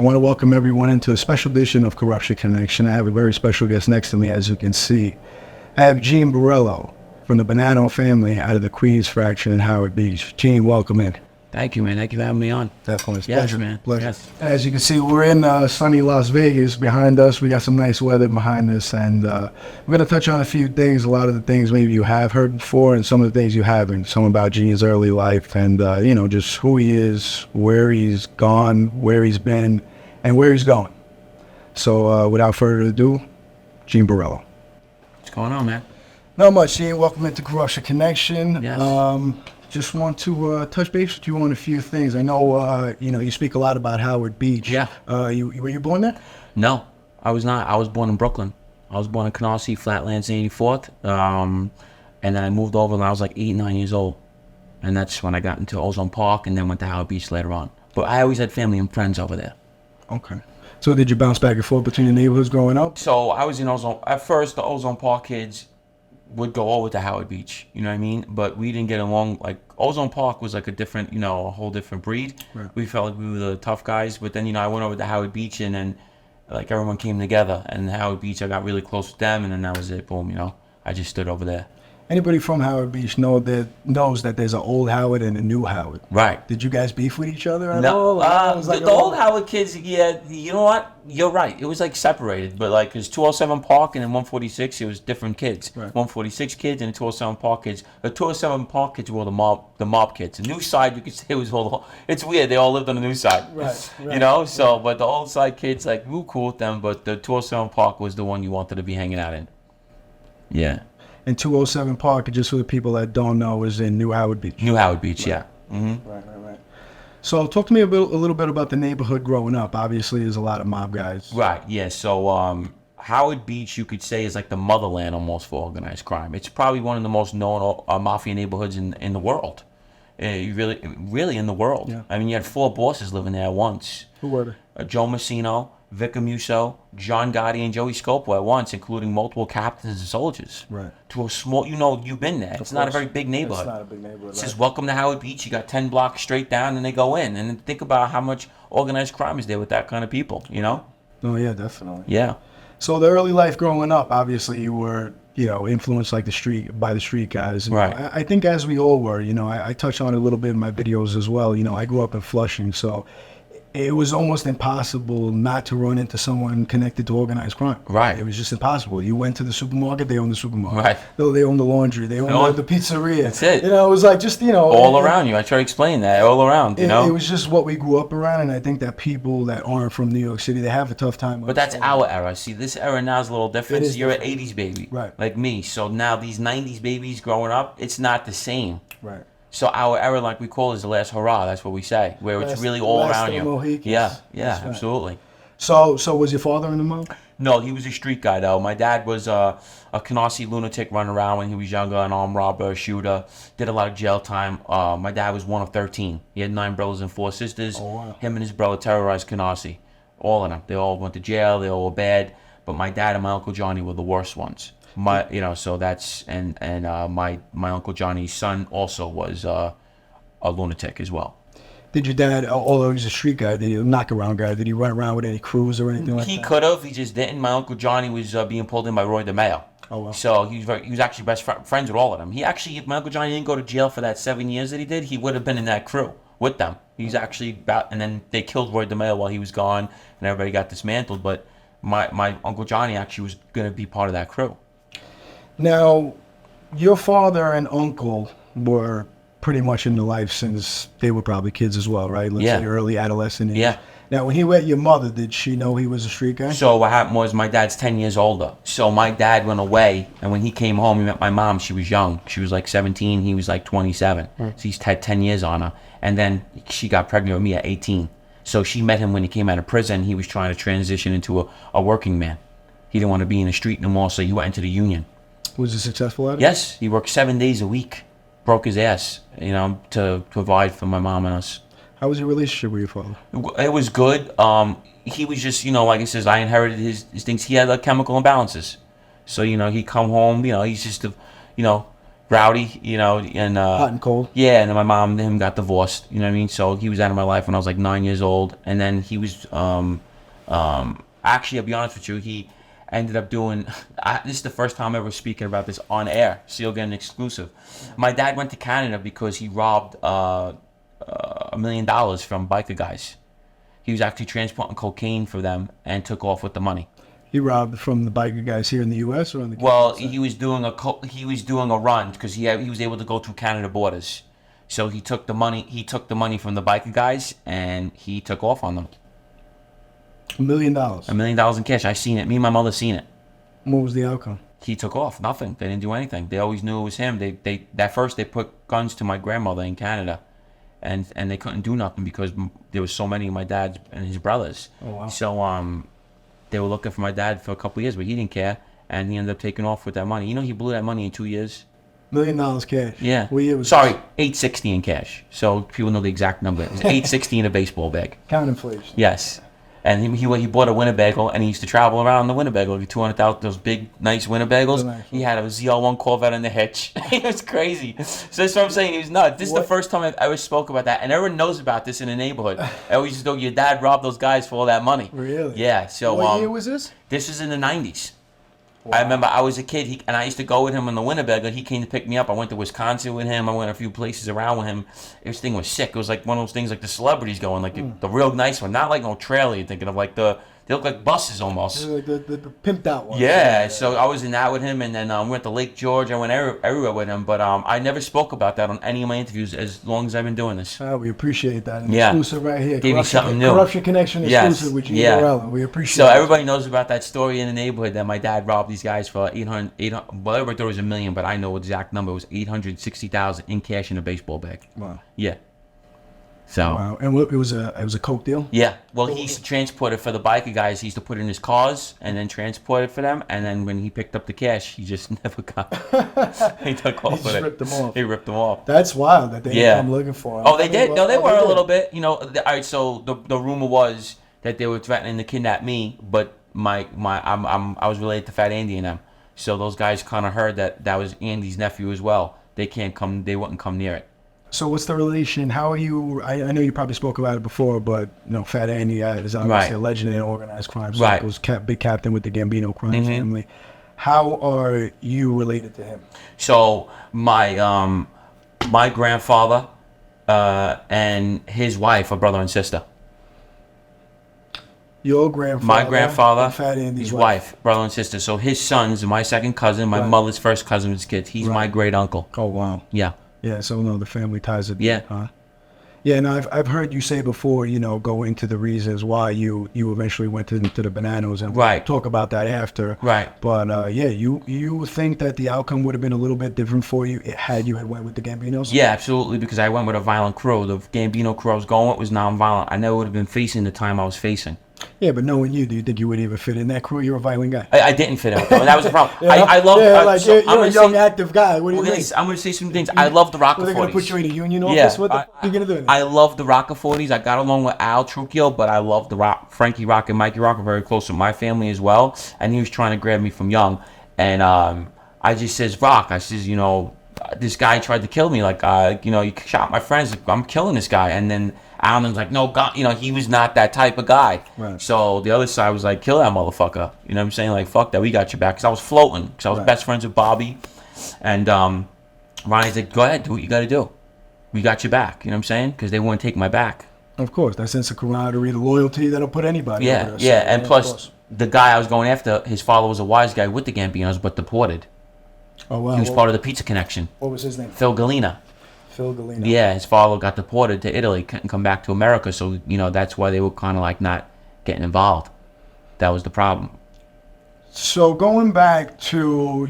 I want to welcome everyone into a special edition of Corruption Connection. I have a very special guest next to me, as you can see. I have Gene Borello from the Bonanno family out of the Queens fraction in Howard Beach. Gene, welcome in. Thank you, man. Thank you for having me on. Definitely. It's a Yes, pleasure. man. Pleasure. Yes. As you can see, we're in sunny Las Vegas. Behind us, we got some nice weather behind us, and we're going to touch on a few things, a lot of the things maybe you have heard before and some of the things you haven't, some about Gene's early life and, just who he is, where he's gone, where he's been, and where he's going. So without further ado, Gene Borello. What's going on, man? Not much, Gene. Welcome into Corruption Connection. Yes. Just want to touch base with you on a few things. I know, you speak a lot about Howard Beach. Yeah. Were you born there? No, I was not. I was born in Brooklyn. I was born in Canarsie, Flatlands, 84th. And then I moved over when I was like 8, 9 years old. And that's when I got into Ozone Park and then went to Howard Beach later on. But I always had family and friends over there. Okay. So did you bounce back and forth between the neighborhoods growing up? So I was in Ozone. At first, the Ozone Park kids would go over to Howard Beach, you know what I mean? But we didn't get along. Like, Ozone Park was like a different, a whole different breed. Right. We felt like we were the tough guys. But then, I went over to Howard Beach and then, like, everyone came together. And Howard Beach, I got really close with them. And then that was it. Boom, I just stood over there. Anybody from Howard Beach knows that there's an old Howard and a new Howard. Right. Did you guys beef with each other at all? No. The old Howard kids, yeah, you know what? You're right. It was like separated. But like, there's 207 Park and then 146, it was different kids. Right. 146 kids and the 207 Park kids. The 207 Park kids were the mob kids. The new side, you could say, was all, it's weird. They all lived on the new side. Right. So, but the old side kids, like, we were cool with them, but the 207 Park was the one you wanted to be hanging out in. Yeah. And 207 Park, just for the people that don't know, is in New Howard Beach. New Howard Beach, right. Yeah. Mm-hmm. Right. So talk to me a little bit about the neighborhood growing up. Obviously, there's a lot of mob guys. Right, yeah. So Howard Beach, you could say, is like the motherland almost for organized crime. It's probably one of the most known mafia neighborhoods in the world. Really in the world. Yeah. I mean, you had 4 bosses living there at once. Who were they? Joe Messino, Vic Amuso, John Gotti, and Joey Scopo at once, including multiple captains and soldiers. Right. To a small, you've been there. It's not a very big neighborhood. It's not a big neighborhood. It says, welcome to Howard Beach. You got 10 blocks straight down, and they go in. And then think about how much organized crime is there with that kind of people, Oh, yeah, definitely. Yeah. So the early life growing up, obviously you were, influenced like by the street guys. And right. I think as we all were, I touch on it a little bit in my videos as well. I grew up in Flushing, so it was almost impossible not to run into someone connected to organized crime. Right. It was just impossible. You went to the supermarket, they owned the supermarket. Right. They owned the laundry, they owned the pizzeria. That's it. It was like just, all around you. I try to explain that. All around, It was just what we grew up around, and I think that people that aren't from New York City, they have a tough time. But that's our era. See, this era now is a little different. You're an 80s baby. Right. Like me. So now these 90s babies growing up, it's not the same. Right. So our era, like we call it, is the last hurrah. That's what we say, where it's really all around you. Mohicans. Yeah, Right. absolutely. So was your father in the mob? No, he was a street guy, though. My dad was a Canarsie lunatic running around when he was younger, an armed robber, a shooter, did a lot of jail time. My dad was one of 13. He had 9 brothers and 4 sisters. Oh, wow. Him and his brother terrorized Canarsie. All of them. They all went to jail. They all were bad. But my dad and my Uncle Johnny were the worst ones. So that's, and my Uncle Johnny's son also was a lunatic as well. Did your dad, although he was a street guy, did he knock-around guy, did he run around with any crews or anything like that? He could have. He just didn't. My Uncle Johnny was being pulled in by Roy Demeo. Oh, wow. So he was actually best friends with all of them. My Uncle Johnny didn't go to jail for that 7 years that he did. He would have been in that crew with them. He's actually and then they killed Roy Demeo while he was gone, and everybody got dismantled. But my Uncle Johnny actually was going to be part of that crew. Now, your father and uncle were pretty much in the life since they were probably kids as well, right? Let's say early adolescent age. Yeah. Now, when he met your mother, did she know he was a street guy? So what happened was my dad's 10 years older. So my dad went away, and when he came home, he met my mom. She was young. She was like 17. He was like 27. So he's had 10 years on her. And then she got pregnant with me at 18. So she met him when he came out of prison. He was trying to transition into a working man. He didn't want to be in the street no more, so he went into the union. Was he successful at it? Yes. He worked 7 days a week. Broke his ass, to provide for my mom and us. How was your relationship with your father? It was good. He was just, like he says, I inherited his things. He had chemical imbalances. So, he'd come home, he's just, rowdy, you know, and Hot and cold. yeah, and then my mom and him got divorced. You know what I mean? So he was out of my life when I was like 9 years old, and then he was actually, I'll be honest with you, he ended up doing. This is the first time ever speaking about this on air, so you'll get an exclusive. My dad went to Canada because he robbed $1 million from biker guys. He was actually transporting cocaine for them and took off with the money. He robbed from the biker guys here in the U.S. or on the Well, Canadian side? he was doing a run because he was able to go through Canada borders. So he took the money. He took the money from the biker guys and he took off on them. $1 million. $1 million in cash. I seen it. Me and my mother seen it. What was the outcome? He took off. Nothing. They didn't do anything. They always knew it was him. They at first they put guns to my grandmother in Canada, and they couldn't do nothing because there was so many of my dad's and his brothers. Oh wow. So they were looking for my dad for a couple of years, but he didn't care, and he ended up taking off with that money. You know, he blew that money in 2 years. $1 million cash. Yeah. What year was Sorry, this? $860 in cash. So people know the exact number. It was $860 in a baseball bag. Count inflation. Yes. And he bought a Winnebago, and he used to travel around the Winnebago, like 200,000, those big, nice Winnebagos. Nice. He had a ZL1 Corvette in the hitch. It was crazy. So that's what I'm saying. He was nuts. This is the first time I've ever spoke about that, and everyone knows about this in the neighborhood. I always just go, your dad robbed those guys for all that money. Really? Yeah. So What year was this? this was in the 90s. Wow. I remember I was a kid, and I used to go with him on the Winnebago. He came to pick me up. I went to Wisconsin with him. I went a few places around with him. This thing was sick. It was like one of those things like the celebrities going, like the real nice one. Not like no trailer you're thinking of, like they look like buses almost. Like the pimped out one. Yeah, so I was in that with him, and then we went to Lake George. I went everywhere with him, but I never spoke about that on any of my interviews as long as I've been doing this. We appreciate that. An Yeah. exclusive right here. Gave me something new. Corruption Connection Yes. exclusive with Gene Yeah. Borello. We appreciate So it. everybody knows about that story in the neighborhood that my dad robbed these guys for 800 well, everybody thought it was $1 million, but I know the exact number. It was 860,000 in cash in a baseball bag. Wow. Yeah. So. Wow. And it was a coke deal? Yeah. Well, he used to transport it for the biker guys. He used to put it in his cars and then transport it for them. And then when he picked up the cash, he just never got it. He took off He with just it. ripped them off. He ripped them off. That's wild that they Yeah. come looking for him. Oh, they did? No, they were a did. little bit. You know, all right, so the rumor was that they were threatening to kidnap me, but I was related to Fat Andy and them. So those guys kind of heard that was Andy's nephew as well. They wouldn't come near it. So what's the relation? How are you? I know you probably spoke about it before, but Fat Andy is obviously Right. a legend in organized crime. Right. Was big captain with the Gambino crime Mhm. family. How are you related to him? So my grandfather and his wife are brother and sister. Your grandfather. My grandfather, and Fat Andy's his wife, brother and sister. So his sons, my second cousin, my Right. mother's first cousin's kids. He's my great uncle. Oh wow. Yeah. Yeah. So the family ties are deep, Yeah. huh? Yeah, and I've heard you say before, go into the reasons why you eventually went to the Bonannos, and we'll Right. talk about that after. Right. But you think that the outcome would have been a little bit different for you had you had went with the Gambinos? Yeah, absolutely, because I went with a violent crew. The Gambino crew I was going with was non-violent. I never would have been facing the time I was facing. Yeah, but knowing you, do you think you would even fit in that crew? You're a violent guy. I didn't fit in. That was the problem. You know? I love. You're I'm a gonna young, say, active guy. What do you I'm think? gonna say some things. I love the Rocker Are they 40s. going to put you in a union office? Yeah, What the fuck are you going to do? I love the Rocker 40s. I got along with Al Trucchio, but I love the Frankie Rock and Mikey Rock are very close with my family as well. And he was trying to grab me from young. And I just says, Rock, I says, this guy tried to kill me. Like, you shot my friends. Like, I'm killing this guy. And then Alan's like, no, God, he was not that type of guy. Right. So the other side was like, kill that motherfucker. You know what I'm saying? Like, fuck that. We got your back. Because I was floating. Because I was Right. best friends with Bobby. And Ronnie's like, go ahead. Do what you got to do. We got your back. You know what I'm saying? Because they wouldn't take my back. Of course, that sense of camaraderie, the loyalty that'll put anybody Yeah, over. yeah. And of plus, course. the guy I was going after, his father was a wise guy with the Gambinos, but deported. Oh, wow. He was part of the Pizza Connection. What was his name? Phil Galena. Phil Galena. Yeah, his father got deported to Italy, couldn't come back to America, so that's why they were kind of like not getting involved. That was the problem. So going back to,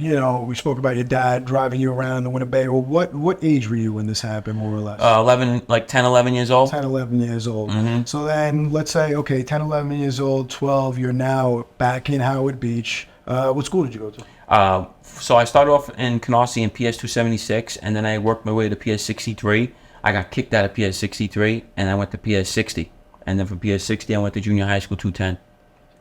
we spoke about your dad driving you around the Winnebago. What age were you when this happened, more or less? 10, 11 years old. 10, 11 years old. Mhm. So then, let's say, okay, 10, 11 years old, 12, you're now back in Howard Beach. What school did you go to? So I started off in Canarsie in PS 276, and then I worked my way to PS 63. I got kicked out of PS 63, and I went to PS 60. And then from PS 60, I went to junior high school 210.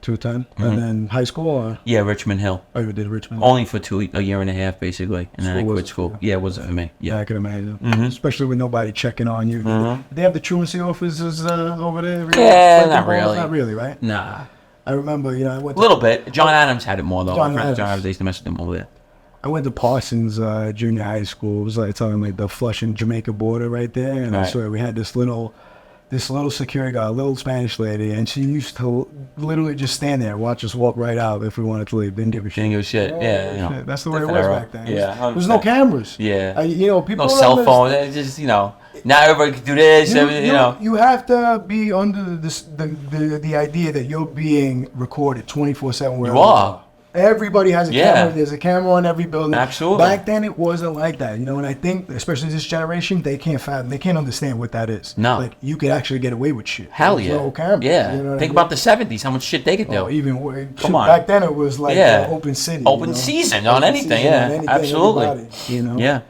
210. And then high school, or? Yeah, Richmond Hill. Oh, you did Richmond? Only for a year and a half, basically, and then I quit school. Yeah. Yeah, it wasn't for me. Yeah, Yeah. I can imagine. Especially with nobody checking on you. They have the truancy officers over there? Yeah, Like not the really. Not really, right? Nah. I remember, I went A little bit. John Adams had it more, though. John My friend Adams. John Adams, they used to mess with him over there. I went to Parsons Junior High School. It was like talking like the Flushing Jamaica border right there, and I Right. swear we had this little security guard, a little Spanish lady, and she used to literally just stand there, and watch us walk right out if we wanted to leave. Didn't give a shit. Didn't give a shit. Yeah, you know. Shit. That's the way it was Different era. back then. Yeah, There was no 100%. cameras. Yeah. People No don't cell understand. phone. It's just, now everybody can do this. You know. You have to be under the idea that you're being recorded 24/7. You are. Everybody has a Yeah. camera. There's a camera on every building. Absolutely. Back then, it wasn't like that, And I think, especially this generation, they can't fathom, they can't understand what that is. No. Like you could actually get away with shit. Hell There's yeah. no cameras, Yeah. you know what I Think mean? about the 70s, how much shit they could do. Oh, even way. Come on. Back then, it was like Yeah. open city. Open season on anything, yeah. Absolutely. Everybody, Yeah.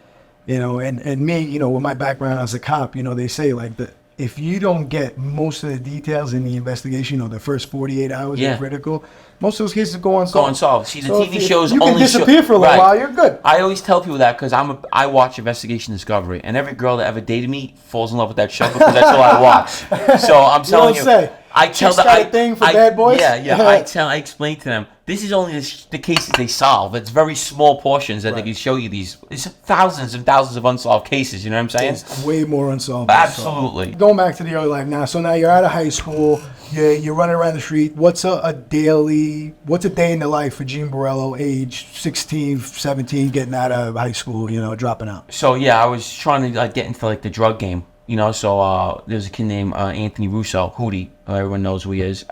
And me, with my background as a cop, they say like if you don't get most of the details in the investigation, the first 48 hours Yeah. are critical, most of those cases go unsolved. Go unsolved. See, the So TV if shows you only can disappear show, for a little right. while, you're good. I always tell people that because I watch Investigation Discovery, and every girl that ever dated me falls in love with that show because that's all I watch. So I'm telling you, don't say. I tell Chicks them, got a thing for bad boys? Yeah. I explain to them. This is only the cases they solve. It's very small portions that they can show you. It's thousands and thousands of unsolved cases. You know what I'm saying? It's way more unsolved. Absolutely. Going back to the early life now. So now you're out of high school. You're running around the street. What's a day in the life for Gene Borello, age 16, 17, getting out of high school, dropping out? So yeah, I was trying to get into the drug game. So there's a kid named Anthony Russo, Hootie. Everyone knows who he is.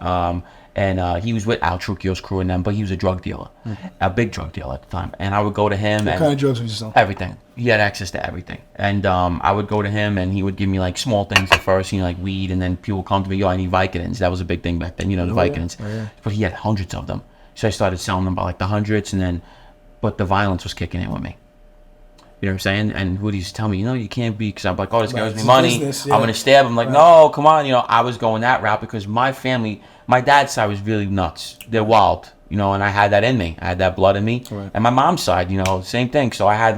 And he was with Al Trucchio's crew and them, but he was a drug dealer, a big drug dealer at the time. And I would go to him. What kind of drugs was you selling? Everything. He had access to everything. And I would go to him, and he would give me small things at first, like weed, and then people would come to me, yo, I need Vicodins. That was a big thing back then, the Vicodins. Yeah. But he had hundreds of them. So I started selling them by the hundreds, but the violence was kicking in with me. You know what I'm saying? And Woody used to tell me, you can't be, because I'm like, oh, this guy owes me money. Business, I'm going to stab him. No, come on. I was going that route because my family, my dad's side was really nuts. They're wild, and I had that in me. I had that blood in me. Right. And my mom's side, same thing. So I had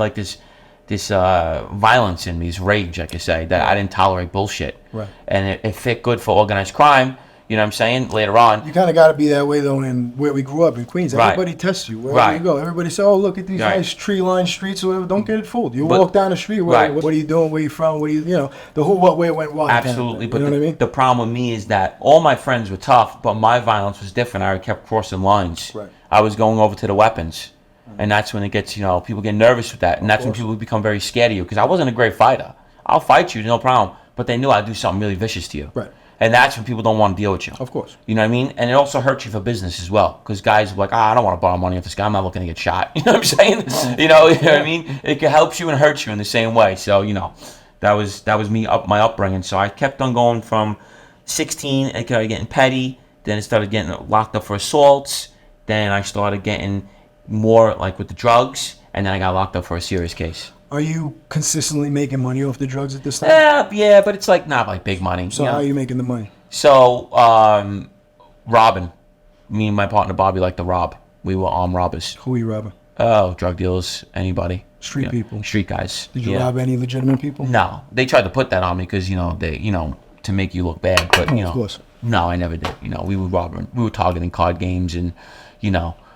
this violence in me, this rage, I could say, that I didn't tolerate bullshit. Right. And it fit good for organized crime. You know what I'm saying? Later on. You kind of got to be that way, though, in where we grew up in Queens. Right. Everybody tests you wherever you go. Everybody says, oh, look at these Right. nice tree-lined streets or whatever. Don't get it fooled. You But- walk down the street, Right. what are you doing, where you from, what are you, the who, what, where, when, why. kind of Absolutely, thing. but You know what I mean? the problem with me is that all my friends were tough, but my violence was different. I kept crossing lines. Right. I was going over to the weapons, and that's when it gets, people get nervous with that, and that's when people become very scared of you. Because I wasn't a great fighter. I'll fight you, no problem, but they knew I'd do something really vicious to you. Right. And that's when people don't want to deal with you. Of course. You know what I mean? And it also hurts you for business as well. Because guys are like, I don't want to borrow money off this guy. I'm not looking to get shot. You know what I'm saying? You know what I mean? It can help you and hurt you in the same way. So, that was me, my upbringing. So I kept on going from 16, it started getting petty. Then it started getting locked up for assaults. Then I started getting more with the drugs. And then I got locked up for a serious case. Are you consistently making money off the drugs at this time? Yeah, but it's not big money. So how are you making the money? So, robbing. Me and my partner Bobby like to rob. We were armed robbers. Who are you robbing? Oh, drug dealers, anybody. Street people. Street guys. Did you rob any legitimate people? No, they tried to put that on me because they to make you look bad. But Of course. no, I never did. We were robbing. We were targeting card games and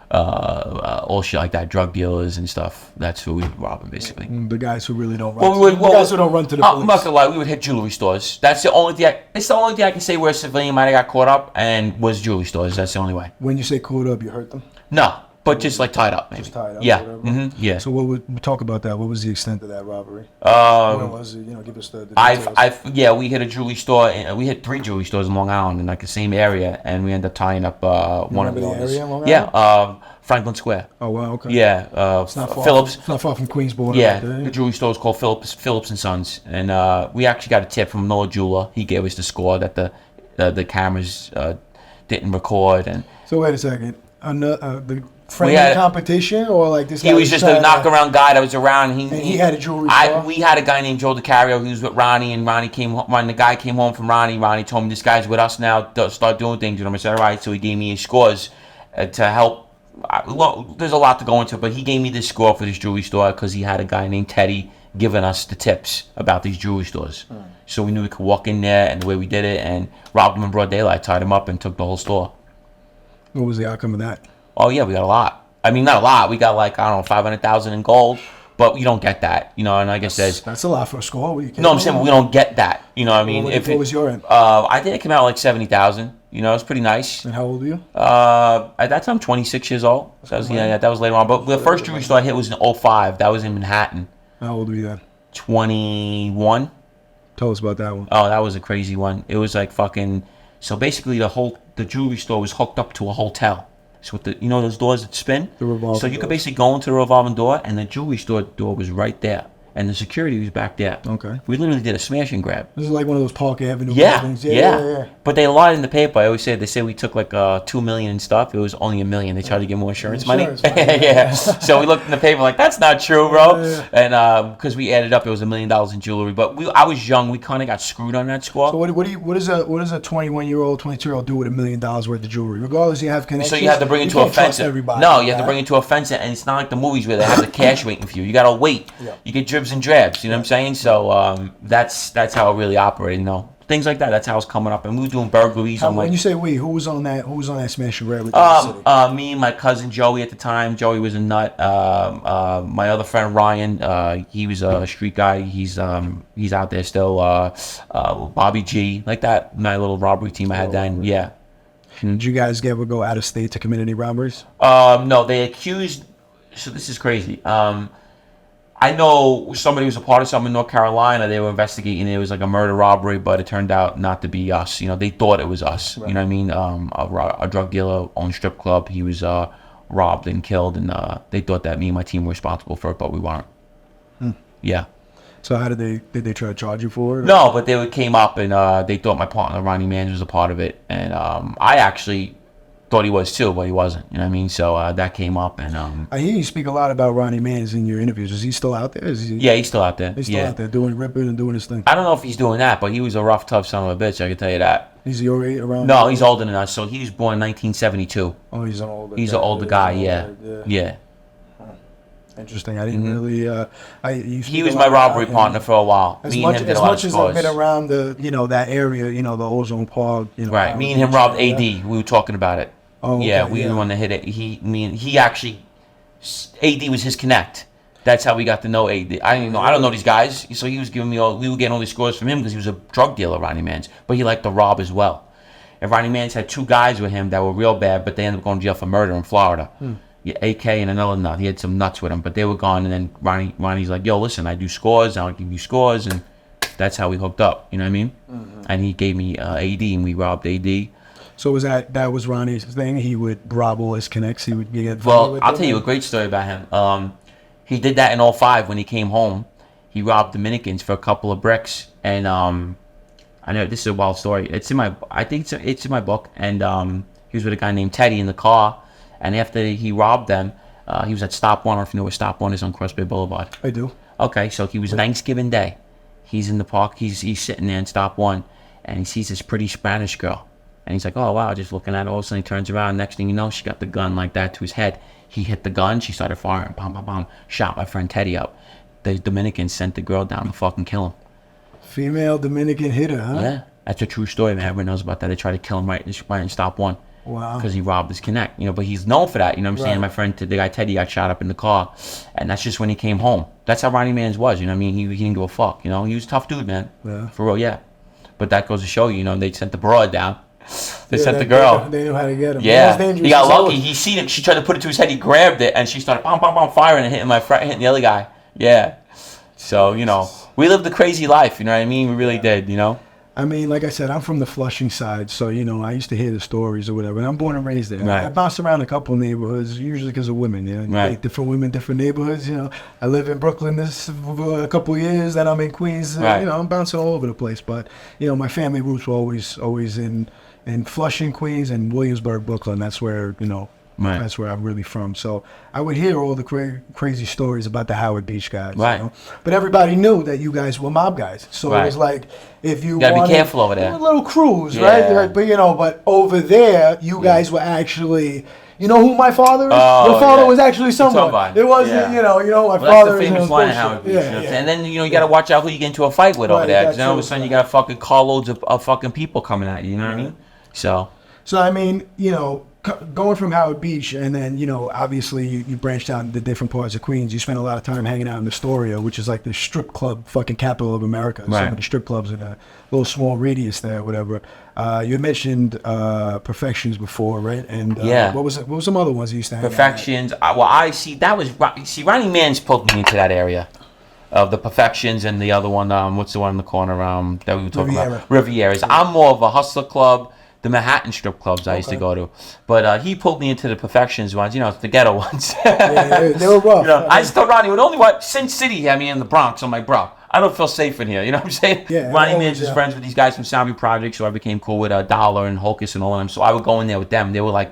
all shit like that, drug dealers and stuff. That's who we were robbing, basically. The guys who really don't Well, run. The guys who don't run to the police. I'm not gonna lie, we would hit jewelry stores. That's the only thing. It's the only thing I can say where a civilian might have got caught up and was jewelry stores. That's the only way. When you say caught up, you hurt them? No, but just tied up, maybe. Just tied up, Yeah. whatever. Yeah. So we talk about that. What was the extent of that robbery? When was it? Give us the details. We hit a jewelry store. We hit 3 jewelry stores in Long Island in the same area, and we ended up tying up one of the remember the owners. area in Long Yeah, Franklin Square. Oh, wow, okay. Yeah, It's not far Phillips. It's not far from Queensboro. Yeah, Right there. the jewelry store is called Phillips and Sons, and we actually got a tip from Noah Jeweler. He gave us the score that the cameras didn't record, and So wait a second. friendly competition, or like this guy he was just a knock-around guy that was around. He had a jewelry store? We had a guy named Joe DiCario. He was with Ronnie, and Ronnie came home. When the guy came home from Ronnie told me, this guy's with us now. Start doing things with him. I said, all right. So he gave me his scores to help. Well, there's a lot to go into, but he gave me this score for this jewelry store because he had a guy named Teddy giving us the tips about these jewelry stores. So we knew we could walk in there, and the way we did it, and robbed him in broad daylight, tied him up, and took the whole store. What was the outcome of that? Oh, yeah, we got a lot. I mean, not a lot. We got like, I don't know, 500,000 in gold, but you don't get that, you know. And like I said, that's a lot for a score. No, I'm saying we don't get that. You know what I mean? What was your end? I think it came out like 70,000. You know, it's pretty nice. And how old were you? At that time, 26 years old. So that was, that was later on. But the first jewelry store I hit was in 2005. That was in Manhattan. How old were you then? 21. Tell us about that one. Oh, that was a crazy one. It was like fucking. So basically, the jewelry store was hooked up to a hotel. So with the, those doors that spin. The revolving. So you could basically go into the revolving door, and the jewelry store door was right there, and the security was back there. Okay. We literally did a smash and grab. This is like one of those Park Avenue buildings. Yeah. But they lied in the paper. I always say they we took like $2 million and stuff. It was only $1 million. They tried to get more insurance money. Yeah. So we looked in the paper like, that's not true, bro. And because we added up, it was $1 million in jewelry. But I was young. We kind of got screwed on that score. So what does a 21-year-old, 22-year-old do with $1 million worth of jewelry? Regardless, you have connections. So you have to bring it to a fence. No, you have to bring it to a fence, and it's not like the movies where they have the cash waiting for you. You gotta wait. Yeah. You get dribs and drabs. You know what I'm saying? So that's how it really operated. Things like that. That's how it's coming up. And we were doing burglaries. When you say we, who was on that smash and grab with the me and my cousin Joey at the time. Joey was a nut. My other friend Ryan, he was a street guy. He's out there still. Bobby G, like that. My little robbery team I had then. Yeah. Did you guys ever go out of state to commit any robberies? No, they accused. So this is crazy. I know somebody was a part of something in North Carolina. They were investigating. It was like a murder robbery, but it turned out not to be us. They thought it was us. Right. You know what I mean? A drug dealer owned StripClub. He was robbed and killed, and they thought that me and my team were responsible for it, but we weren't. Yeah. So how did they try to charge you for it? No, but they came up and they thought my partner Ronnie Mans was a part of it, and I actually thought he was too, but he wasn't. You know what I mean? So that came up, and I hear you speak a lot about Ronnie Mans in your interviews. Is he still out there? Yeah, he's still out there. He's still out there ripping and doing his thing. I don't know if he's doing that, but he was a rough, tough son of a bitch. I can tell you that. Is he already around? No, he's older than us. So he was born in 1972. Oh, he's an older. He's an older guy. Yeah. Interesting. I didn't really. He was my robbery partner for a while. As much as I've been around that area, the Ozone Park. Right. Me and him robbed AD. We were talking about it. Oh, okay, we were the one that hit it. He actually, AD was his connect. That's how we got to know AD. I don't know these guys. So he was giving me we were getting all these scores from him because he was a drug dealer, Ronnie Mans. But he liked to rob as well. And Ronnie Mans had 2 guys with him that were real bad, but they ended up going to jail for murder in Florida. Yeah, AK and another nut. He had some nuts with him, but they were gone. And then Ronnie's like, yo, listen, I do scores. I'll give you scores. And that's how we hooked up. You know what I mean? Mm-hmm. And he gave me AD, and we robbed AD. So that was Ronnie's thing? He would rob all his connects? He would get... Well, I'll tell you a great story about him. He did that in 2005 when he came home. He robbed Dominicans for a couple of bricks. And I know this is a wild story. It's in my... I think it's in my book. And he was with a guy named Teddy in the car. And after he robbed them, he was at Stop One. I don't know if you know where Stop One is on CrossBay Boulevard. I do. Okay, so he was Thanksgiving Day. He's in the park. He's sitting there in Stop One. And he sees this pretty Spanish girl. And he's like, oh, wow, just looking at it. All of a sudden, he turns around. Next thing you know, she got the gun like that to his head. He hit the gun. She started firing. Bam, bam, bam. Shot my friend Teddy up. The Dominicans sent the girl down to fucking kill him. Female Dominican hitter, huh? Yeah. That's a true story, man. Everyone knows about that. They tried to kill him right in Stop One. Wow. Because he robbed his connect. But he's known for that. You know what I'm saying? My friend, the guy Teddy, got shot up in the car. And that's just when he came home. That's how Ronnie Mans was. You know what I mean? He didn't give a fuck. He was a tough dude, man. Yeah. For real, yeah. But that goes to show you, they sent the broad down. They sent the girl. They knew how to get him. Yeah, he got lucky. He seen it. She tried to put it to his head. He grabbed it, and she started bam, bam, bam, firing and hitting the other guy. Yeah. So we lived a crazy life. You know what I mean? We really did. I mean, like I said, I'm from the Flushing side, so I used to hear the stories or whatever. And I'm born and raised there. Right. I bounced around a couple of neighborhoods, usually because of women. Right. Different women, different neighborhoods. I live in Brooklyn for a couple of years, then I'm in Queens. Right. I'm bouncing all over the place. But my family roots were always in Flushing, Queens, and Williamsburg, Brooklyn. That's where Right. That's where I'm really from. So I would hear all the crazy stories about the Howard Beach guys. Right. You know? But everybody knew that you guys were mob guys. So Right. it was like, if you gotta be wanted, careful over there. there were little crews, Yeah. right? Like, but but over there, you guys were actually. You know who my father is? Oh, Your father yeah. was actually someone. Somebody. It wasn't, Yeah. my Well, father that's the is. famous line in Howard Beach. You know what I'm saying? And then you got to watch out who you get into a fight with over Right, there. that's Because then all of a true. sudden you got fucking carloads of fucking people coming at you. You know what I mean? So. So I mean, going from Howard Beach, and then obviously you branched out into different parts of Queens. You spent a lot of time hanging out in Astoria, which is like the strip club fucking capital of America. Right. Some of the strip clubs in a little small radius there, whatever. You had mentioned Perfections before, right? And Yeah. what was it? What were some other ones you used to hang out at? Perfections. I see. That was Ronnie Mans pulled me into that area of the Perfections and the other one. What's the one in the corner? That we were talking about. Rivieras. I'm more of a hustler club. The Manhattan strip clubs I used to go to, but he pulled me into the Perfections ones. The ghetto ones. Yeah, they were rough. I just told Ronnie, Sin City had me in the Bronx. I'm like, bro, I don't feel safe in here. You know what I'm saying? Yeah, Ronnie Mans is yeah. friends with these guys from Soundview Project, so I became cool with Dollar and Hocus and all of them. So I would go in there with them. They were like,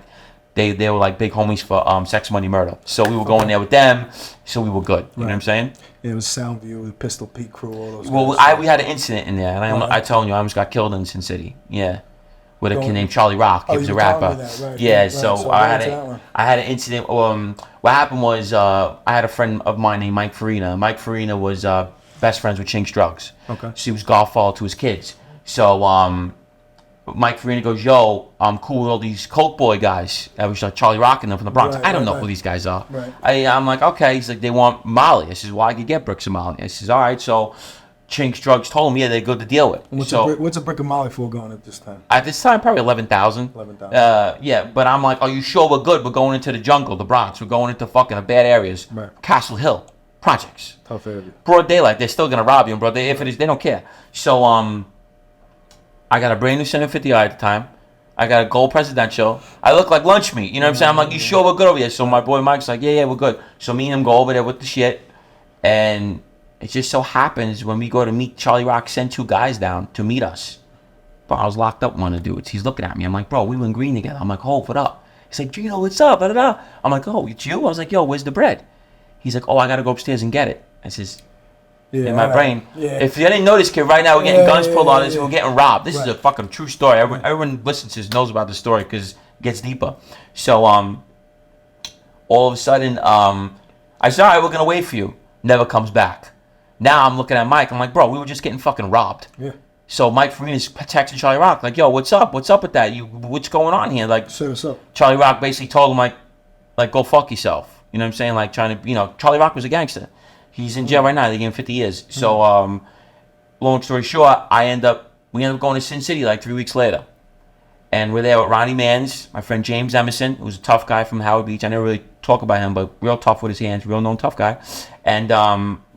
they were like big homies for Sex, Money, Murder. So we would go in there with them, so we were good. You know what I'm saying? It was Soundview, the Pistol Pete crew, all those. Well, guys. we had an incident in there, and I told you I almost got killed in Sin City. Yeah. With a kid named Charlie Rock. He was a you were telling rapper. me that, right, Yeah, right. so I I went to that one. had an incident. What happened was I had a friend of mine named Mike Farina. Mike Farina was best friends with Chink's Drugs. Okay. So he was godfather to his kids. So Mike Farina goes, yo, I'm cool with all these Coke Boy guys. That was like Charlie Rock and them from the Bronx. Right, I don't right, know right. who these guys are. Right. I'm like, okay. He's like, they want Molly. I says, well, I could get bricks of Molly. I says, all right. So Chink's Drugs told him, yeah, they're good to deal with. What's a brick of Molly for going at this time? At this time, probably 11,000. 11,000. Yeah, but I'm like, are you sure we're good? We're going into the jungle, the Bronx. We're going into fucking bad areas. Right. Castle Hill, projects. Tough area. Broad daylight. They're still gonna rob you in broad day. If it is, they don't care. So I got a brand new 750i at the time. I got a gold presidential. I look like lunch meat. You know what I'm saying? I'm like, you sure we're good over here? So my boy Mike's like, yeah, we're good. So me and him go over there with the shit, and it just so happens when we go to meet Charlie Rock, sent two guys down to meet us. But I was locked up with one of the dudes. He's looking at me. I'm like, bro, we were in Green together. I'm like, oh, what up? He's like, Gino, what's up? Da, da, da. I'm like, oh, it's you? I was like, yo, where's the bread? He's like, oh, I got to go upstairs and get it. I says, in my brain, if you didn't know this kid right now, we're getting guns pulled on us, we're getting robbed. This is a fucking true story. Everyone listens to this knows about the story because it gets deeper. So all of a sudden, I said, all right, we're going to wait for you. Never comes back. Now I'm looking at Mike. I'm like, bro, we were just getting fucking robbed. Yeah. So Mike Farina's texting Charlie Rock, like, yo, what's up? What's up with that? What's going on here? Like, Set us up. Charlie Rock basically told him, like, go fuck yourself. You know what I'm saying? Like, trying to, Charlie Rock was a gangster. He's in jail right now. They gave him 50 years. So, long story short, we end up going to Sin City like 3 weeks later. And we're there with Ronnie Mans, my friend James Emerson, who's a tough guy from Howard Beach. I never really talk about him, but real tough with his hands, real known tough guy. And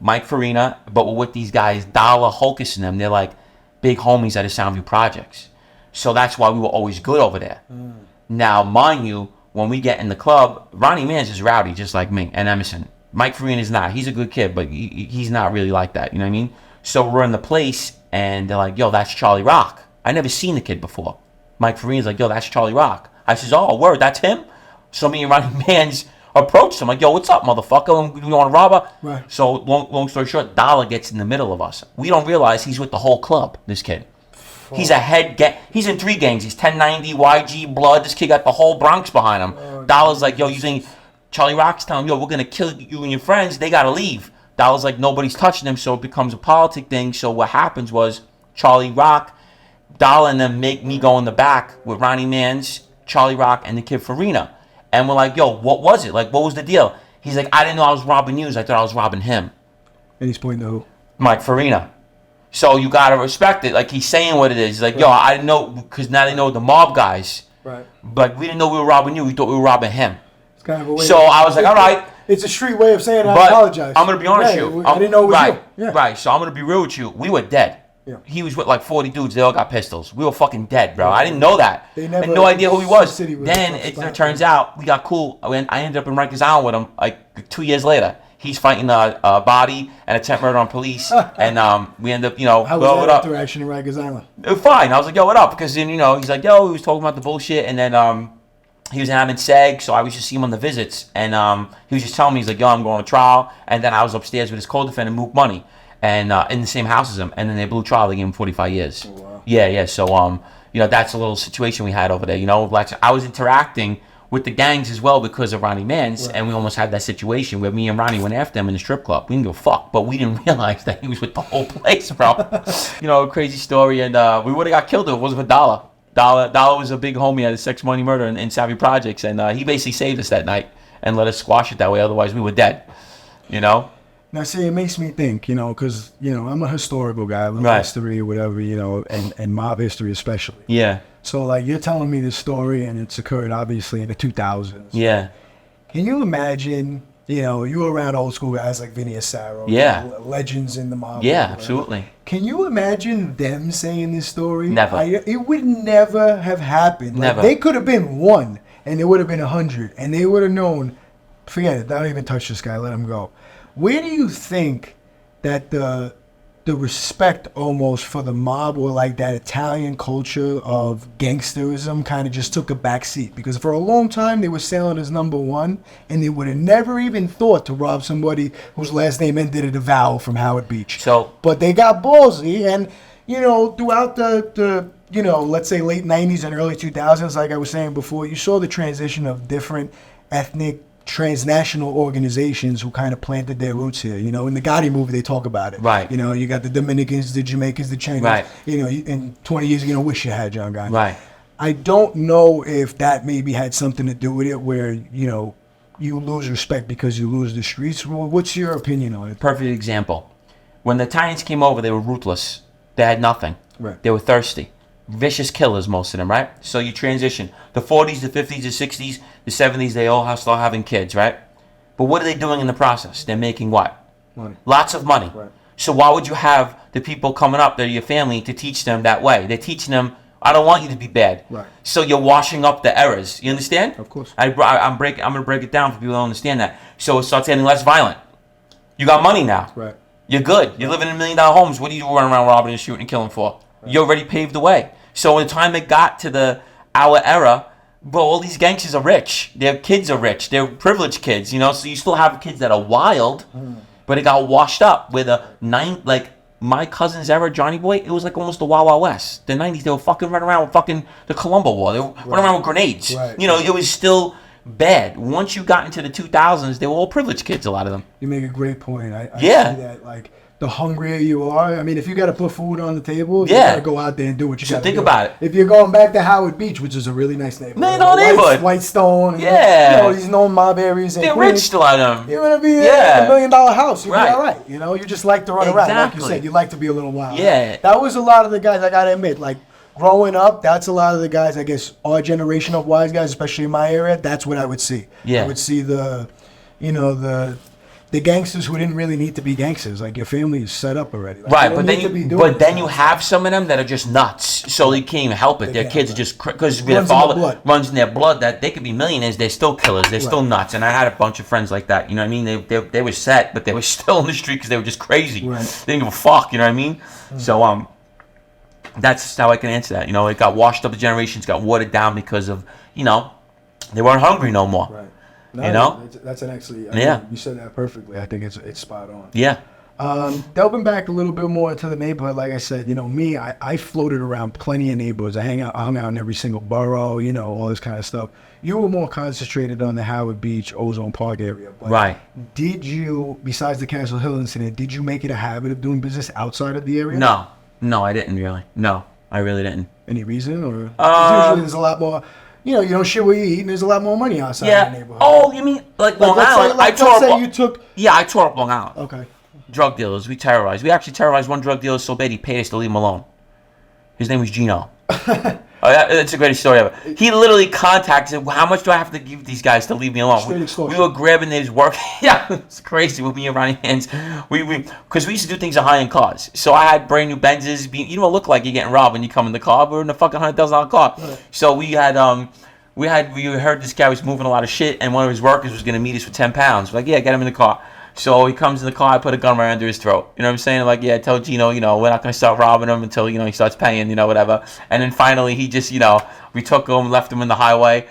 Mike Farina, but we're with these guys, Dollar, Hocus, and them. They're like big homies at the Soundview Projects. So that's why we were always good over there. Now, mind you, when we get in the club, Ronnie Mans is rowdy, just like me, and Emerson. Mike Farina is not. He's a good kid, but he's not really like that. You know what I mean? So we're in the place, and they're like, yo, that's Charlie Rock. I never seen the kid before. Mike Farina's like, yo, that's Charlie Rock. I says, oh, word, that's him? So me and Ronnie Mans approached him, like, yo, what's up, motherfucker? You want to rob her? Right. So long story short, Dollar gets in the middle of us. We don't realize he's with the whole club, this kid. He's a he's in 3 gangs. He's 1090, YG, Blood. This kid got the whole Bronx behind him. Dollar's like, yo, you think Charlie Rock's telling him, yo, we're going to kill you and your friends. They got to leave. Dollar's like, nobody's touching him, so it becomes a politic thing. So what happens was Charlie Rock, Dollar, and them make me go in the back with Ronnie Mans, Charlie Rock, and the kid Farina. And we're like, yo, what was it? Like, what was the deal? He's like, I didn't know I was robbing you. I thought I was robbing him. And he's pointing to who? Mike Farina. So you got to respect it. Like, he's saying what it is. He's like, yo, I didn't know, because now they know the mob guys. Right. But we didn't know we were robbing you. We thought we were robbing him. It's kind of a way. So I was like, all right. It's a street way of saying I But apologize. I'm going to be honest with you. I didn't know it was right, you. Yeah. Right. So I'm going to be real with you. We were dead. Yeah. He was with like 40 dudes. They all got pistols. We were fucking dead, bro. I didn't know that. They I never- had no idea who he was. City was Then a tough it spot. turns out we got cool. I ended up in Rikers Island with him like 2 years later. He's fighting a body and attempt murder on police. And we end up, How blow was it that up. interaction in Rikers Island? It was fine. I was like, yo, what up? Because then, he's like, yo, he was talking about the bullshit. And then he was in Hammond Seg, so I used to see him on the visits, and he was just telling me, he's like, yo, I'm going to trial, and then I was upstairs with his co-defendant, Mook Money, and in the same house as him, and then they blew trial, they gave him 45 years. Oh, wow. Yeah, so, you know, that's a little situation we had over there, you know, like, I was interacting with the gangs as well because of Ronnie Mans, and we almost had that situation where me and Ronnie went after him in the strip club. We didn't give a fuck, but we didn't realize that he was with the whole place, bro. You know, a crazy story, and we would have got killed if it wasn't for Dollar. Dollar was a big homie at a Sex Money Murder in Savvy Projects, and he basically saved us that night and let us squash it that way. Otherwise, we were dead. You know. Now, see, it makes me think, you know, because you know I'm a historical guy, I love history or whatever, you know, and mob history especially. Yeah. So, like, you're telling me this story, and it's occurred obviously in the 2000s. Yeah. Can you imagine? You know, you were around old school guys like Vinny Asaro, yeah, legends in the mob. Yeah, absolutely. Can you imagine them saying this story? Never. It would never have happened. Like, never. They could have been one, and it would have been 100, and they would have known. Forget it. Don't even touch this guy. Let him go. Where do you think that the respect almost for the mob or like that Italian culture of gangsterism kind of just took a back seat? Because for a long time they were selling as number one, and they would have never even thought to rob somebody whose last name ended in a vowel from Howard Beach. But they got ballsy, and you know, throughout the you know, let's say late 90s and early 2000s, like I was saying before, you saw the transition of different ethnic transnational organizations who kind of planted their roots here. You know, in the Gotti movie, they talk about it. Right. You know, you got the Dominicans, the Jamaicans, the Chinese. Right. You know, in 20 years, you're going to wish you had, John Guy. Right. I don't know if that maybe had something to do with it, where, you know, you lose respect because you lose the streets. What's your opinion on it? Perfect example. When the Italians came over, they were ruthless. They had nothing. Right. They were thirsty. Vicious killers, most of them, right? So you transition. The 40s, the 50s, the 60s, the 70s, they all start having kids, right? But what are they doing in the process? They're making what? Money. Lots of money. Right. So why would you have the people coming up, they're your family, to teach them that way? They're teaching them, I don't want you to be bad. Right. So you're washing up the errors. You understand? Of course. I'm going to break it down for people who don't understand that. So it starts getting less violent. You got money now. Right. You're good. You're living in $1 million homes. What are you running around robbing and shooting and killing for? Right. You already paved the way. So by the time it got to our era, bro, all these gangsters are rich. Their kids are rich. They're privileged kids, you know. So you still have kids that are wild, but it got washed up with like my cousin's era, Johnny Boy. It was like almost the Wild Wild West. The 90s, they were fucking running around with fucking the Colombo War. They were running around with grenades. Right. You know, it was still bad. Once you got into the 2000s, they were all privileged kids, a lot of them. You make a great point. I see that, like, the hungrier you are, I mean, if you got to put food on the table, you got to go out there and do what you got to do. So think about it. If you're going back to Howard Beach, which is a really nice neighborhood. Neighborhood. Whitestone. Yeah. You know, these known mob areas. They're rich still out of them. You're going to be in $1 million house. You'll be all right. You know, you just like to run around. Like you said, you like to be a little wild. Yeah. Right? That was a lot of the guys, I got to admit, like, growing up, that's a lot of the guys, I guess, our generation of wise guys, especially in my area, that's what I would see. Yeah. I would see the gangsters who didn't really need to be gangsters. Like, your family is set up already. Like, right, but then you have some of them that are just nuts, so they can't even help it. Their kids are just, because their father runs in their blood, that they could be millionaires, they're still killers, they're still nuts. And I had a bunch of friends like that, you know what I mean? They were set, but they were still in the street because they were just crazy. Right. They didn't give a fuck, you know what I mean? Mm-hmm. So, that's how I can answer that. You know, it got washed up, the generations got watered down because of, you know, they weren't hungry no more. Right. No, you know? That's an actually, I mean, you said that perfectly. I think it's spot on. Yeah. Delving back a little bit more into the neighborhood, like I said, you know, me, I floated around plenty of neighborhoods. I hung out in every single borough, you know, all this kind of stuff. You were more concentrated on the Howard Beach, Ozone Park area. But right. Did you, besides the Castle Hill incident, did you make it a habit of doing business outside of the area? No, I didn't really. No, I really didn't. Any reason? Or usually there's a lot more... You know, you don't shit what you eat, and there's a lot more money outside the neighborhood. Oh, you mean like Long Island? I tore up Long Island. Okay. Drug dealers, we terrorized. We actually terrorized one drug dealer so bad he paid us to leave him alone. His name was Gino. That's a great story ever. He literally contacted, how much do I have to give these guys to leave me alone? We were grabbing his work. Yeah, it's crazy with me and Ronnie Hands. Because we used to do things in high-end cars. So I had brand new Benzes. You don't look like you're getting robbed when you come in the car. We're in a fucking $100,000 car. Right. So we heard this guy was moving a lot of shit, and one of his workers was going to meet us for 10 pounds. We're like, yeah, get him in the car. So he comes in the car, I put a gun right under his throat. You know what I'm saying? Like, yeah, tell Gino, you know, we're not going to start robbing him until, you know, he starts paying, you know, whatever. And then finally he just, you know, We took him, left him in the highway.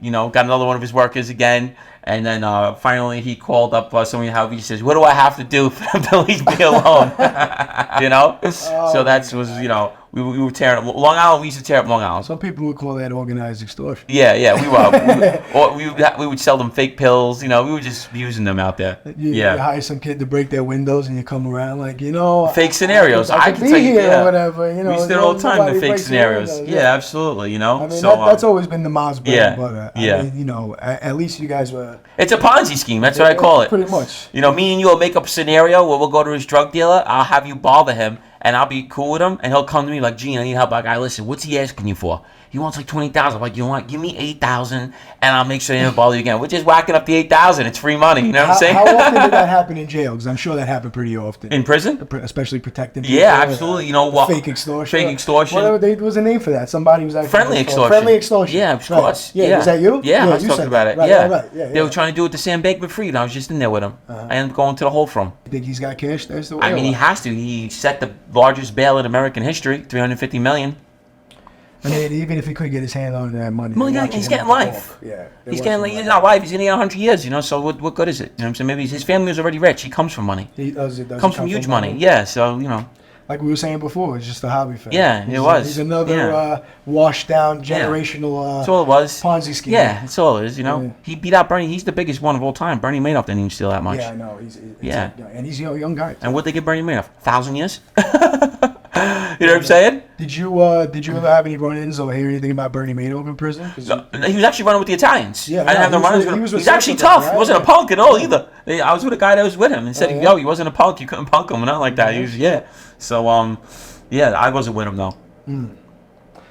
You know, got another one of his workers again. And then finally he called up somebody. How he says, "What do I have to do for him to leave me alone?" You know. So that was, you know, we were tearing up Long Island. We used to tear up Long Island. Some people would call that organized extortion. Yeah, we were. Or we would sell them fake pills. You know, we were just using them out there. You hire some kid to break their windows, and you come around like, you know, fake scenarios. I can be here or whatever. You know, we used to do it all the time. The fake scenarios. Yeah, absolutely. You know. I mean, so, that's always been the Mob's bread and butter. Yeah. I mean, you know, at least you guys were. It's a Ponzi scheme. That's what I call it. Pretty much. You know, me and you will make up a scenario where we'll go to his drug dealer. I'll have you bother him, and I'll be cool with him, and he'll come to me like, "Gene, I need help." Like, "Guy, listen, what's he asking you for?" He wants like 20,000. I'm like, "You know what? Give me 8,000, and I'll make sure he doesn't bother you again." We're just whacking up the 8,000. It's free money. You know what I'm saying? How often did that happen in jail? Because I'm sure that happened pretty often. In prison? Especially protecting people. Yeah, absolutely. You know what? Fake extortion. Fake extortion. Well, there was a name for that. Somebody was actually Friendly extortion. Friendly extortion. Yeah, of course. Right. Yeah, was that you? Yeah, I was talking about it. Right, yeah. right. Yeah, They were trying to do it to Sam Bankman-Fried, and I was just in there with him. I ended up going to the hole from him. You think he's got cash there still? I mean, he has to. He set the largest bail in American history, $350 million. I mean, even if he could get his hand on that money. Well, yeah, he's getting life. Yeah. He's not life. He's going to get 100 years, you know, so what good is it? You know what I'm saying? Maybe his family was already rich. He comes from money. He does comes from huge money. Yeah, so, you know. Like we were saying before, it's just a hobby for him. Yeah, it was. He's another washed down generational that's all it was. Ponzi scheme. Yeah, that's all it is, you know. Yeah. He beat out Bernie. He's the biggest one of all time. Bernie Madoff didn't even steal that much. Yeah, I know. And he's a young guy. And what'd they give Bernie Madoff? 1,000 years? You know what I'm saying? Did you ever have any run-ins or hear anything about Bernie Madoff in prison? He was actually running with the Italians. Yeah, I didn't have no run-ins with him. He was actually tough. Right? He wasn't a punk at all either. I was with a guy that was with him and said, "Yo, he wasn't a punk. You couldn't punk him," and not like that. He was So I wasn't with him though.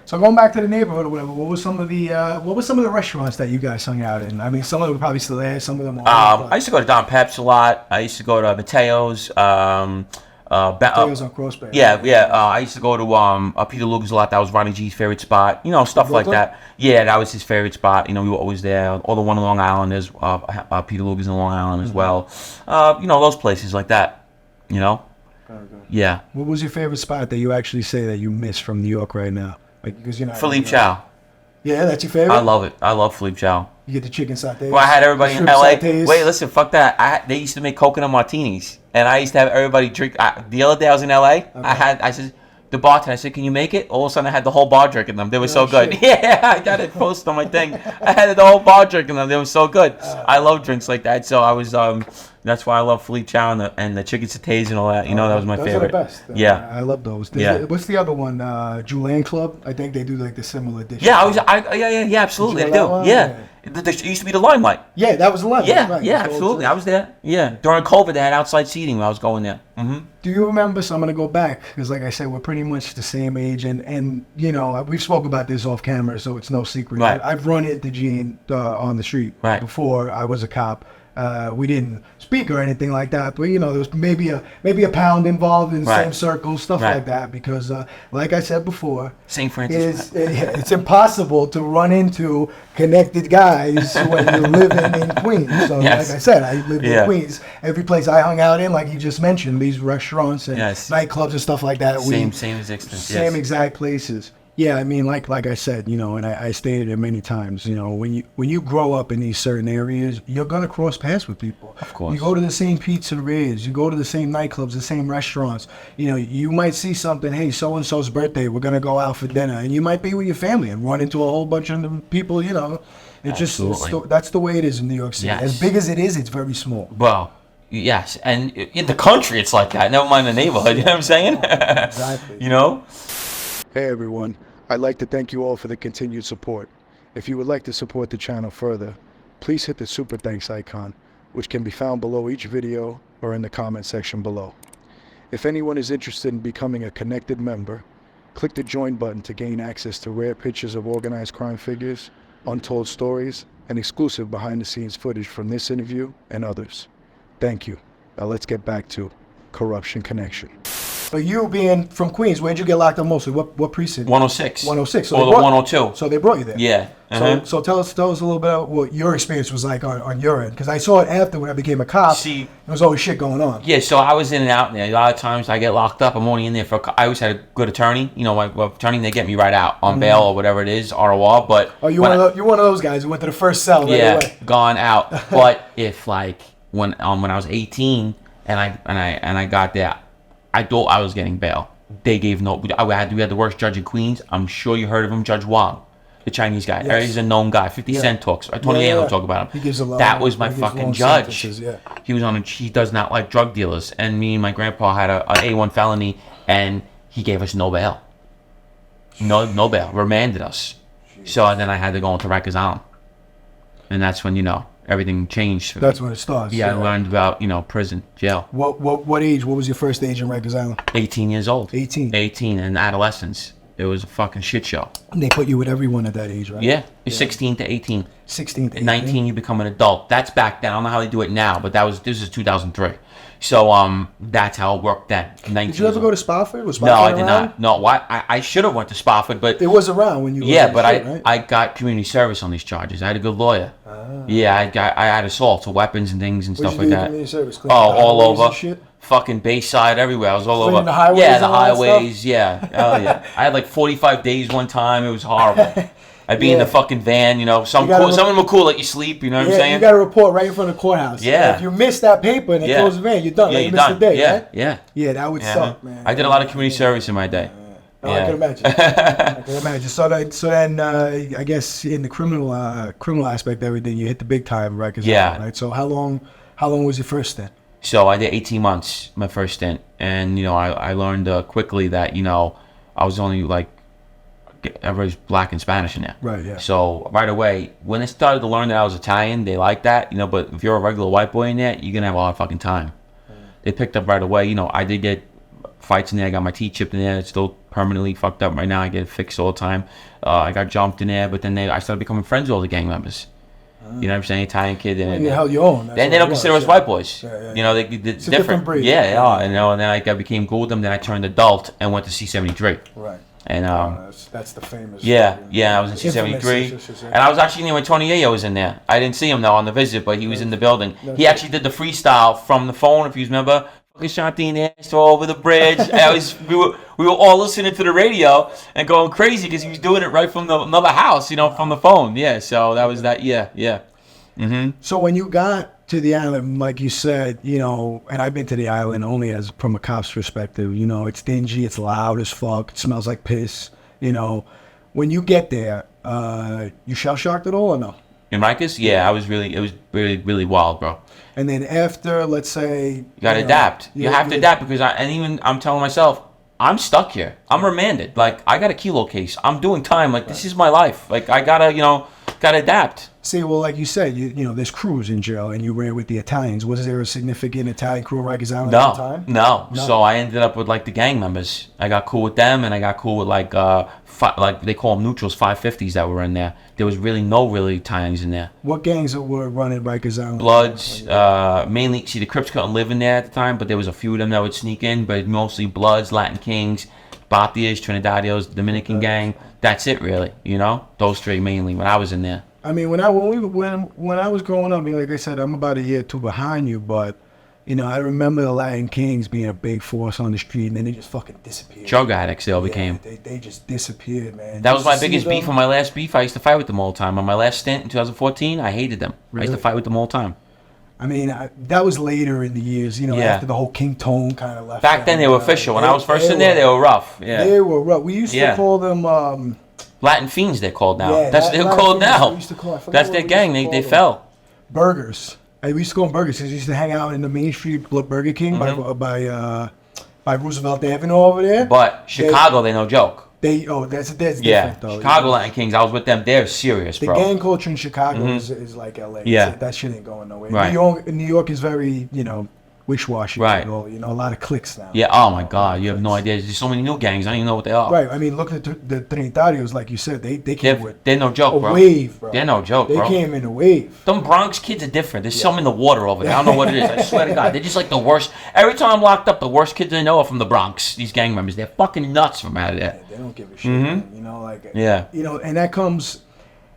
So going back to the neighborhood or whatever, what were some of the restaurants that you guys hung out in? I mean, some of them were probably still there, some of them aren't. I used to go to Don Pep's a lot. I used to go to Mateo's. Mateo's on CrossBay. Yeah. I used to go to Peter Luger's a lot. That was Ronnie G's favorite spot. You know, stuff like that. Yeah, that was his favorite spot. You know, we were always there. Or the one in Long Island is Peter Luger's in Long Island as well. You know, those places like that. You know. Okay. Yeah. What was your favorite spot that you actually say that you miss from New York right now? Like, because you're not. Philippe Chow. Yeah, that's your favorite? I love it. I love Philippe Chow. You get the chicken satay. Well, I had everybody in LA. Sattés. Wait, listen, fuck that. They used to make coconut martinis, and I used to have everybody drink. The other day I was in LA. Okay. I said, the bartender, I said, "Can you make it?" All of a sudden I had the whole bar drinking them. They were so good. Shit. Yeah, I got it posted on my thing. I had the whole bar drinking them. They were so good. I love drinks like that. So I was, that's why I love Philippe Chow and the chicken sattés and all that. You know, that was my favorite. Those are the best. Yeah. I love those. What's the other one? Julian Club? I think they do like the similar dish. Yeah, yeah, absolutely. They do. Yeah. There used to be the Limelight. Yeah, that was the Limelight. Yeah, right. yeah, absolutely. I was there. Yeah. During COVID, they had outside seating when I was going there. Mm-hmm. Do you remember, so I'm going to go back, because like I said, we're pretty much the same age, and you know, we've spoke about this off camera, so it's no secret. Right. I've run into Gene on the street before I was a cop. We didn't speak or anything like that, but you know, there was maybe a pound involved in the same circles, stuff like that, because like I said before, St. Francis. It's impossible to run into connected guys when you're living in Queens. So like I said, I lived in Queens. Every place I hung out in, like you just mentioned, these restaurants and nightclubs and stuff like that. Same existence. Same exact places. Yeah, I mean, like I said, you know, and I stated it many times, you know, when you grow up in these certain areas, you're gonna cross paths with people. Of course. You go to the same pizzerias, you go to the same nightclubs, the same restaurants. You know, you might see something, hey, so and so's birthday, we're gonna go out for dinner, and you might be with your family and run into a whole bunch of people. You know, that's the way it is in New York City. Yes. As big as it is, it's very small. Well, yes, and in the country, it's like that. Never mind the neighborhood. You know what I'm saying? Exactly. You know. Hey everyone, I'd like to thank you all for the continued support. If you would like to support the channel further, please hit the super thanks icon, which can be found below each video or in the comment section below. If anyone is interested in becoming a connected member, click the join button to gain access to rare pictures of organized crime figures, untold stories, and exclusive behind the scenes footage from this interview and others. Thank you. Now let's get back to Corruption Connection. But you being from Queens, where'd you get locked up mostly? What precinct? 106. 106. So or the 102. So they brought you there? Yeah. So tell us a little bit about what your experience was like on your end, because I saw it after when I became a cop. See, there was always shit going on. Yeah, so I was in and out there. A lot of times I get locked up. I'm only in there for. I always had a good attorney. You know, my attorney, they get me right out on bail or whatever it is, ROR. But you're one of those guys who went to the first cell right away. Gone out. But if like when I was 18 and I got there, I thought I was getting bail. They gave no. We had the worst judge in Queens. I'm sure you heard of him, Judge Wang. The Chinese guy. Yes. He's a known guy. 50 Cent talks. 28 will talk about him. He gives a lot. That was my fucking judge. Yeah. He was on. He does not like drug dealers. And me and my grandpa had a A1 felony, and he gave us no bail. No bail. Remanded us. Jeez. So then I had to go into Rikers Island, and that's when everything changed. That's when it starts. Yeah, I learned about prison, jail. What age? What was your first age in Rikers Island? 18 years old. 18 and adolescence. It was a fucking shit show. And they put you with everyone at that age, right? Yeah. You're 16 to 18. 16 to 18. 19, you become an adult. That's back then. I don't know how they do it now, but this is 2003. So that's how it worked then. Did you ever go to Spofford? Was Spofford No, I did around? not. No, why? I should have went to Spofford, but it was around when you. Yeah, but right? I got community service on these charges. I had a good lawyer. Yeah, I had assault, weapons and things and stuff like that. Community service? All over. Fucking Bayside, everywhere. I was all over. The highways yeah, the and all that highways. Yeah, oh yeah. I had like 45 days one time. It was horrible. I'd be in the fucking van, some of them were cool, let you sleep. You know what I'm saying? You got to report right in front of the courthouse. Yeah. If you miss that paper and they close the van, you're done. Yeah, you missed the day. Yeah, right? yeah. Yeah, that would suck, man. I did a lot of community service in my day. No, I can imagine. I can imagine. So then, I guess in the criminal aspect of everything, you hit the big time, right? Yeah. Right. So how long was your first stint? So I did 18 months, my first stint, and I learned quickly that I was only like everybody's black and Spanish in there. Right. Yeah. So right away, when they started to learn that I was Italian, they liked that, But if you're a regular white boy in there, you're gonna have a lot of fucking time. They picked up right away. I did get fights in there. I got my teeth chipped in there. It's still permanently fucked up right now. I get it fixed all the time. I got jumped in there, but then I started becoming friends with all the gang members. You know what I'm saying? Italian kid. And you held your own. Then they don't consider us white boys. Yeah. It's a different breed. Yeah. And then I became cool with them. Then I turned adult and went to C73. Right. And that's the famous. Yeah. I was in C73, and I was actually in there when Tony Yayo was in there. I didn't see him though on the visit, but he was in the building. He actually did the freestyle from the phone, if you remember. Fucking Shantine ass over the bridge. We were all listening to the radio and going crazy because he was doing it right from another house, from the phone. Yeah. So that was that. Yeah. Mm-hmm. So when you got to the island, like you said, and I've been to the island only from a cop's perspective, it's dingy, it's loud as fuck, it smells like piss, When you get there, you shell-shocked at all or no? In Rikers? Yeah, it was really, really wild, bro. And then after, let's say... You gotta adapt. You have to adapt because I'm telling myself, I'm stuck here. I'm remanded. Like, I got a kilo case. I'm doing time. Like, this is my life. Like, I gotta adapt. See, well, like you said, there's crews in jail, and you ran with the Italians. Was there a significant Italian crew at Rikers Island at the time? No. So I ended up with, like, the gang members. I got cool with them, and I got cool with, like they call them neutrals, 550s that were in there. There was really no Italians in there. What gangs were running Rikers Island? Bloods, mainly. See, the Crips couldn't live in there at the time, but there was a few of them that would sneak in, but mostly Bloods, Latin Kings, Batias, Trinidadios, Dominican gang. That's it, really. Those three mainly when I was in there. I mean, when I was growing up, like I said, I'm about a year or two behind you, but I remember the Latin Kings being a big force on the street, and then they just fucking disappeared. Drug addicts, they all became. They just disappeared, man. That was my biggest beef on my last beef. I used to fight with them all the time. On my last stint in 2014, I hated them. Really? I used to fight with them all the time. I mean, that was later in the years, after the whole King Tone kind of left. Back then, they were official. When I was first in there, they were rough. Yeah. They were rough. We used to call them... Latin Fiends, they're called now. Yeah, that's what they're called now. That's their gang. They fell. Burgers. We used to call them burgers because we used to hang out in the Main Street Burger King by Roosevelt Avenue over there. But Chicago, they're no joke. That's different though. Chicago Latin Kings. I was with them. They're serious, bro. The gang culture in Chicago is like LA. Yeah, that shit ain't going nowhere. Right. New York is very wish-washy. Right. A lot of cliques now. Yeah. Oh my God, you have no idea. There's so many new gangs. I don't even know what they are. Right. I mean, look at the Trinitarios, like you said. They came with. They're no joke, bro. Wave, bro. They're no joke, bro. They came in a wave. Them Bronx kids are different. There's some in the water over there. I don't know what it is. I swear to God, they're just like the worst. Every time I'm locked up, the worst kids I know are from the Bronx. These gang members, they're fucking nuts from out of there. Yeah, they don't give a shit. Mm-hmm. And that comes.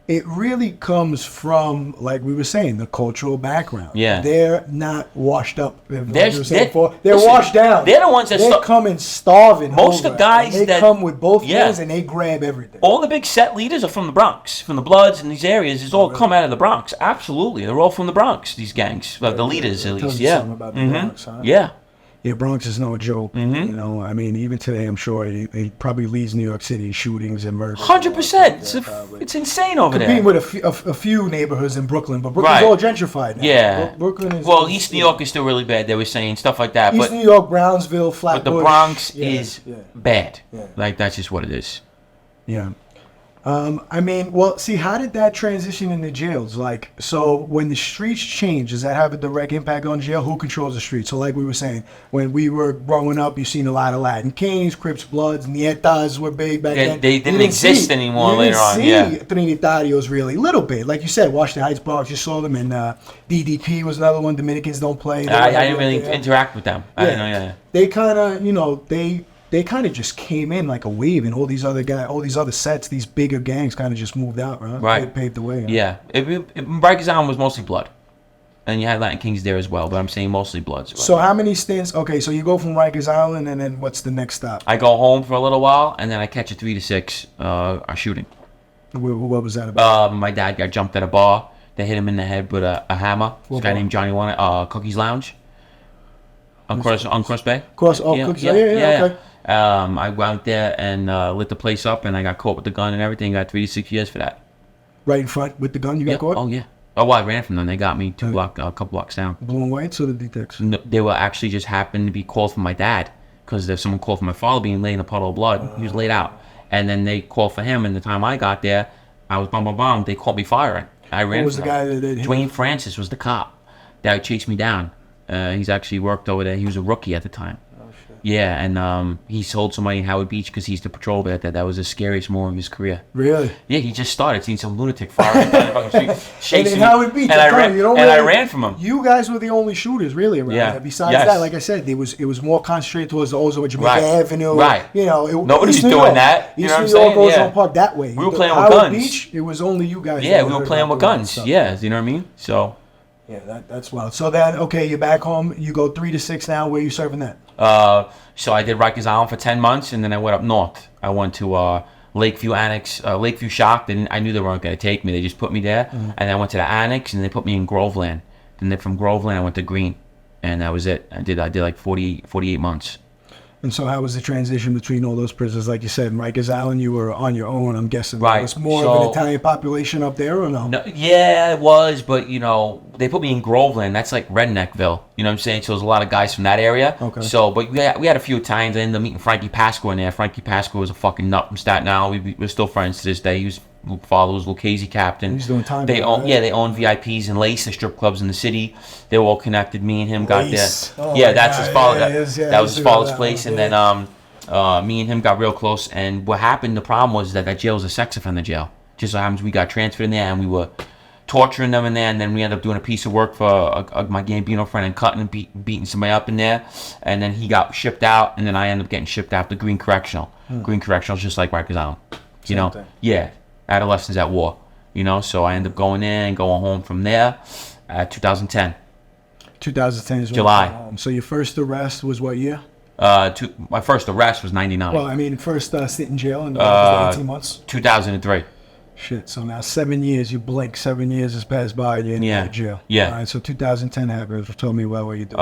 it really comes from, like we were saying, the cultural background. Yeah. They're not washed up. They're listen, washed down. They're the ones that they come in starving. Most of the guys they come with both hands and they grab everything. All the big set leaders are from the Bronx, from the Bloods and these areas. It's all come out of the Bronx. Absolutely, they're all from the Bronx. These gangs, the leaders at least. Yeah. About the Bronx, huh? Yeah. Yeah, Bronx is no joke. You know, I mean, even today, I'm sure it probably leads New York City shootings and murders. 100%. It's insane over there. Competing with a few neighborhoods in Brooklyn, but Brooklyn's all gentrified now. Yeah. Brooklyn is. Well, East New York is still really bad. They were saying stuff like that. East New York, Brownsville, Flatbush. But the Bronx is bad. Yeah. Like, that's just what it is. Yeah. I mean, well, see, how did that transition into jails? Like, so when the streets change, does that have a direct impact on jail? Who controls the streets? So like we were saying, when we were growing up, you've seen a lot of Latin Kings, Crips, Bloods, Nietas were big back then. They didn't exist anymore later on. You didn't see Trinitarios really. A little bit. Like you said, Washington Heights Bronx, you saw them. And DDP was another one. Dominicans don't play. I didn't really interact with them. I didn't know. They kind of, you know, they kind of just came in like a wave, and all these other guys, all these other sets, these bigger gangs kind of just moved out, right? Right. Paved the way. Huh? Yeah. Rikers Island was mostly Blood. And you had Latin Kings there as well, but I'm saying mostly Bloods. So how many stints? Okay, so you go from Rikers Island, and then what's the next stop? I go home for a little while, and then I catch a 3 to 6 shooting. What was that about? My dad got jumped at a bar. They hit him in the head with a hammer. This guy named Johnny Cookies Lounge. On CrossBay. Cookies. Yeah, okay. I went out there and lit the place up, and I got caught with the gun and everything. Got 3 to 6 years for that. Right in front with the gun, you got caught? Oh yeah. Oh, well, I ran from them. They got me a couple blocks down. Blue and white, so the detectives. No, they were actually just happened to be called for my dad, because there's someone called for my father being laid in a puddle of blood. He was laid out, and then they called for him. And the time I got there, I was bum. They caught me firing. I ran. Who was the guy that did? Dwayne Francis was the cop that chased me down. He's actually worked over there. He was a rookie at the time. Yeah, and he sold somebody in Howard Beach because he's the patrol there. That was the scariest moment of his career. Really? Yeah, he just started seeing some lunatic firing down the fucking street, and in Howard Beach, and I ran from him. You guys were the only shooters really around there. Besides that, like I said, it was more concentrated towards the Ozone, Jamaica Avenue. Right. You know, nobody's doing that. You know what I'm saying? Ozone Park that way. We were playing with Howard guns. Beach, it was only you guys. Yeah, we were playing with guns. Yeah, you know what I mean? So. Yeah, that's wild. So then, okay, you're back home. You go 3 to 6 now. Where are you serving that? So I did Rikers Island for 10 months, and then I went up north. I went to Lakeview Annex, Lakeview Shock. I knew they weren't going to take me. They just put me there. And then I went to the Annex, and they put me in Groveland. Then from Groveland, I went to Green, and that was it. I did like 48 months. And so how was the transition between all those prisons? Like you said, in Rikers Island, you were on your own, I'm guessing. Right. Was more of an Italian population up there, or no? Yeah, it was, but, you know, they put me in Groveland. That's like Redneckville. You know what I'm saying? So there's a lot of guys from that area. Okay. So, but we had a few Italians. I ended up meeting Frankie Pasqua in there. Frankie Pasqua was a fucking nut from Staten Island. We're still friends to this day. He was follows Lucchese captain. He's doing time. They own VIPs and Lace, the strip clubs in the city. They were all connected. Me and him got there. Oh that's his father. That was his father's place. And then me and him got real close. And what happened? The problem was that jail was a sex offender jail. Just so happens we got transferred in there, and we were torturing them in there. And then we ended up doing a piece of work for my Gambino friend and cutting and beating somebody up in there. And then he got shipped out, and then I ended up getting shipped out to Green Correctional. Green Correctional is just like Rikers Island. You know? Thing. Yeah. Adolescents at war, you know, so I ended up going in and going home from there. 2010. 2010 is July. So your first arrest was what year? My first arrest was 99. Well, I mean, first stint in jail in 18 months. 2003. Shit. So now 7 years. You blink. 7 years has passed by. You're in jail. Yeah. All right. So 2010 happened. Tell me what you doing.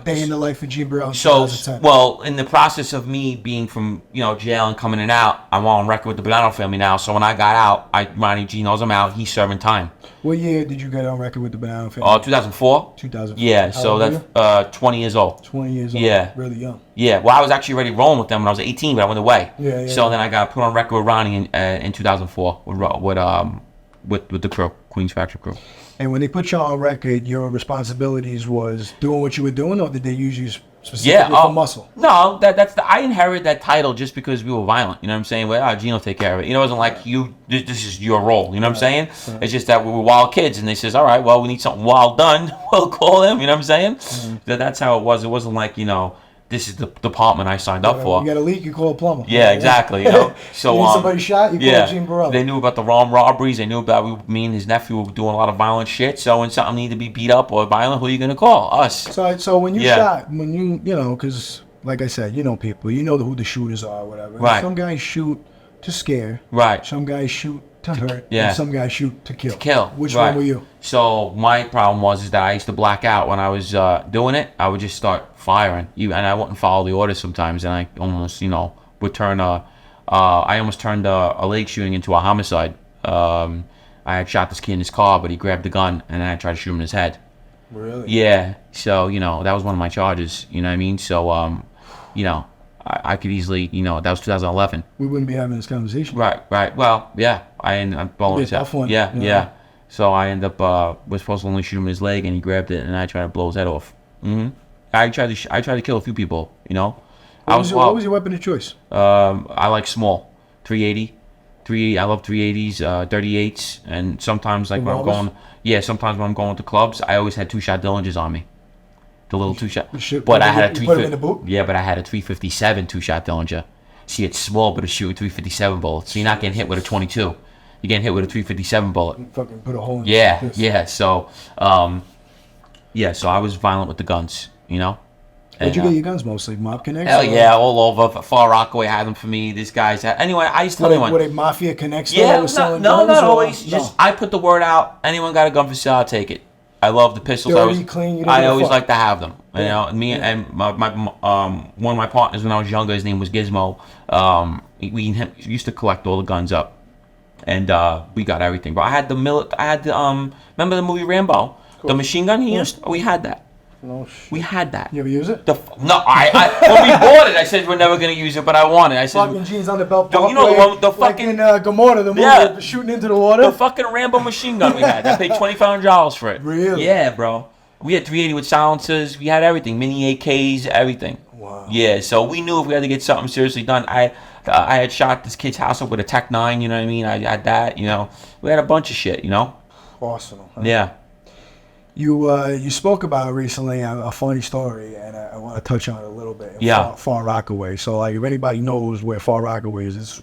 Day in the life of Gene Borello. So, well, in the process of me being from jail and coming in and out, I'm on record with the Bonanno family now. So when I got out, Ronnie G knows I'm out. He's serving time. What year did you get on record with the Bonanno family? 2004. 2004. Yeah. So that's 20 years old. 20 years old. Yeah. Really young. Yeah. Well, I was actually already rolling with them when I was 18, but I went away. Yeah. So then I got put on record with Ronnie in 2004 with the crew, Queens Factory crew. And when they put you on record, your responsibilities was doing what you were doing, or did they use you specifically for muscle? No, I inherited that title just because we were violent. You know what I'm saying? Well, Gene will take care of it. You know, it wasn't like this is your role. You know what I'm saying? Right. It's just that we were wild kids, and they says, all right, well, we need something wild done. We'll call him. You know what I'm saying? That's how it was. It wasn't like this is the department I signed up for. You got a leak, you call a plumber. Yeah, exactly. You know? So you need somebody shot, you call Gene Borello. They knew about the armed robberies. They knew about me and his nephew were doing a lot of violent shit. So when something needed to be beat up or violent, who are you gonna call? Us. So when you shot, when you know, because like I said, you know people, you know who the shooters are, or whatever. Right. Some guys shoot to scare. Right. Some guys shoot to hurt. Yeah. And some guys shoot to kill. Which right. one were you? So my problem was that I used to black out when I was doing it. I would just start firing, and I wouldn't follow the orders sometimes, and I almost, would turn I almost turned a leg shooting into a homicide. I had shot this kid in his car, but he grabbed the gun, and then I tried to shoot him in his head. Really? Yeah. So that was one of my charges. You know what I mean? So I could easily, that was 2011. We wouldn't be having this conversation. Right. Well, yeah. I ended up blowing his head. Tough one. Yeah. So I ended up was supposed to only shoot him in his leg, and he grabbed it, and I tried to blow his head off. I tried to kill a few people. What was your weapon of choice? I like small, 380. I love 380s, 38s, and sometimes when I'm going to clubs, I always had 2-shot Dillingers on me. The little 2-shot. But I had a 350. Yeah, but I had a 357 2-shot Dillinger. See, it's small, but it's shooting 357 bullets. So you're not getting hit with a 22. You're getting hit with a 357 bullet. Fucking put a hole in it. Yeah. So, so I was violent with the guns. Where'd you get your guns mostly? Mob Connects? Hell yeah, all over. Far Rockaway had them for me. These guys had. Anyway, I used to tell anyone. Were they Mafia Connects? Yeah, no, not always. Just I put the word out. Anyone got a gun for sale, I'll take it. I love the pistols. Dirty, clean. I always like to have them. Me and my one of my partners when I was younger, his name was Gizmo. We used to collect all the guns up, and we got everything. But I had remember the movie Rambo? Cool. The machine gun he used. We had that. No shit. We had that. You ever use it? No, I when we bought it, I said we're never gonna use it, but I want it. I said fucking jeans on the belt. You know the one, the fucking Gomorrah, the movie, shooting into the water. The fucking Rambo machine gun we had. I paid $2,500 for it. Really? Yeah, bro. We had 380 with silencers. We had everything, mini AKs, everything. Wow. Yeah, so we knew if we had to get something seriously done. I had shot this kid's house up with a Tech 9. You know what I mean? I had that. We had a bunch of shit. Awesome. Huh? Yeah. You spoke about recently a funny story, and I want to touch on it a little bit. Far Rockaway. So, like, if anybody knows where Far Rockaway is,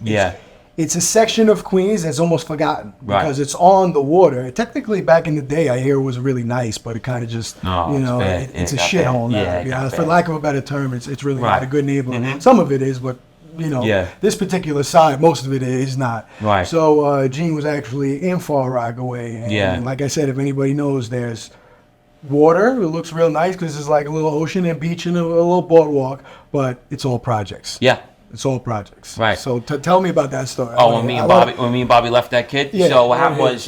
it's a section of Queens that's almost forgotten because it's on the water. Technically, back in the day, I hear it was really nice, but it kind of just, it's a shithole now. For lack of a better term, it's really not a good neighborhood. Mm-hmm. Some of it is, but this particular side, most of it is not. Right. So Gene was actually in Far Rockaway, and like I said, if anybody knows, there's water. It looks real nice because there's like a little ocean and beach and a little boardwalk, but it's all projects. Yeah. It's all projects. Right. So tell me about that story. When me and Bobby left that kid. Yeah, so what happened was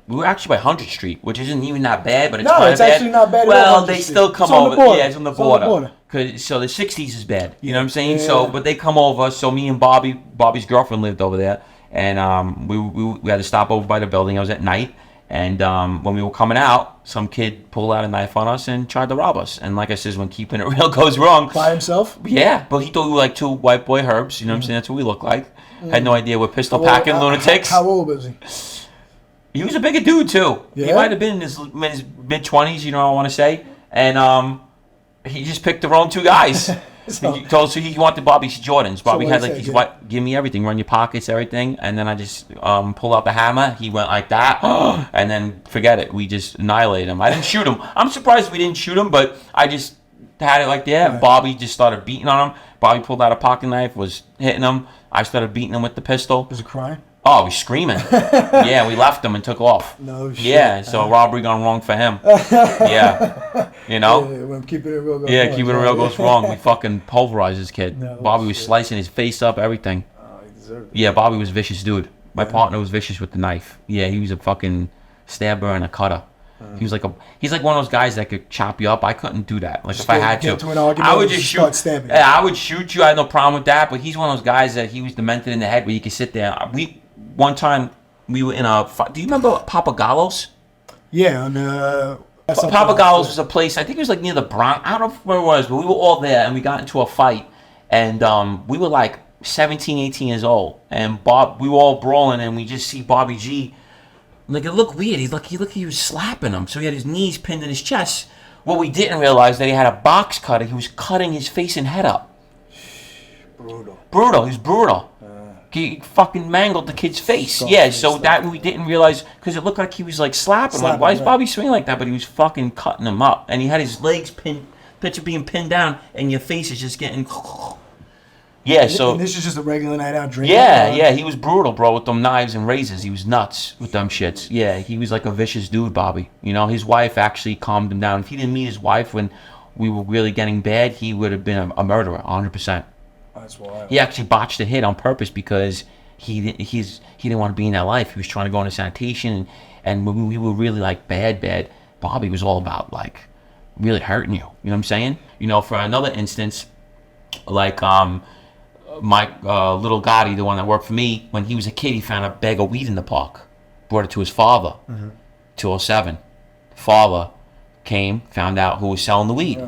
we were actually by 100th Street, which isn't even that bad, but it's kind of bad. No, it's actually not bad. Well, they still come over. Yeah, it's on the border. So the 60s is bad. You know what I'm saying? Yeah. So, but they come over. So me and Bobby's girlfriend lived over there, and we had to stop over by the building. It was at night. And when we were coming out, some kid pulled out a knife on us and tried to rob us. And like I says, when keeping it real goes wrong. By himself? Yeah, but he thought we were like two white boy herbs. You know what I'm saying? That's what we look like. Had no idea we're pistol packing lunatics. How old was he? He was a bigger dude too. Yeah? He might have been in his mid-20s, I want to say. And he just picked the wrong two guys. So he wanted Bobby's Jordans. Bobby had like these white, give me everything, run your pockets, everything. And then I just pull out the hammer. He went like that, and then forget it. We just annihilated him. I didn't shoot him. I'm surprised we didn't shoot him, but I just had it like that. Right. Bobby just started beating on him. Bobby pulled out a pocket knife, was hitting him. I started beating him with the pistol. Was he crying? Oh, he's screaming. Yeah, we left him and took off. No shit. Yeah, so robbery gone wrong for him. Yeah. When keeping it real goes wrong. Keeping it real goes wrong. We fucking pulverized this kid. No, Bobby was slicing his face up, everything. Oh, he deserved it. Yeah, Bobby was a vicious dude. My partner was vicious with the knife. Yeah, he was a fucking stabber and a cutter. He's like one of those guys that could chop you up. I couldn't do that. Like if I had to, I would just shoot. I would shoot you. I had no problem with that. But he's one of those guys that he was demented in the head where you could sit there. One time we were in a. Do you remember Papagallos? Yeah, Papagallos was a place. I think it was like near the Bronx. I don't know where it was, but we were all there and we got into a fight. And we were like 17, 18 years old. And we were all brawling and we just see Bobby G Like, it looked weird. He looked he was slapping him. So he had his knees pinned in his chest. What we didn't realize that he had a box cutter. He was cutting his face and head up. Brutal. He's brutal. He fucking mangled the kid's face. So that we didn't realize, because it looked like he was like slapping him. Like, why is Bobby swinging like that? But he was fucking cutting him up. And he had his legs picture being pinned down, and your face is just getting... Yeah, so... And this is just a regular night out drinking? Yeah, he was brutal, bro, with them knives and razors. He was nuts with them shits. Yeah, he was like a vicious dude, Bobby. You know, his wife actually calmed him down. If he didn't meet his wife when we were really getting bad, he would have been a murderer, 100%. That's wild. He actually botched a hit on purpose because he didn't want to be in that life. He was trying to go into sanitation, and when we were really like bad, Bobby was all about like really hurting you. You know what I'm saying? You know, for another instance, like my little Gotti, the one that worked for me, when he was a kid, he found a bag of weed in the park, brought it to his father. 207. Father came, found out who was selling the weed.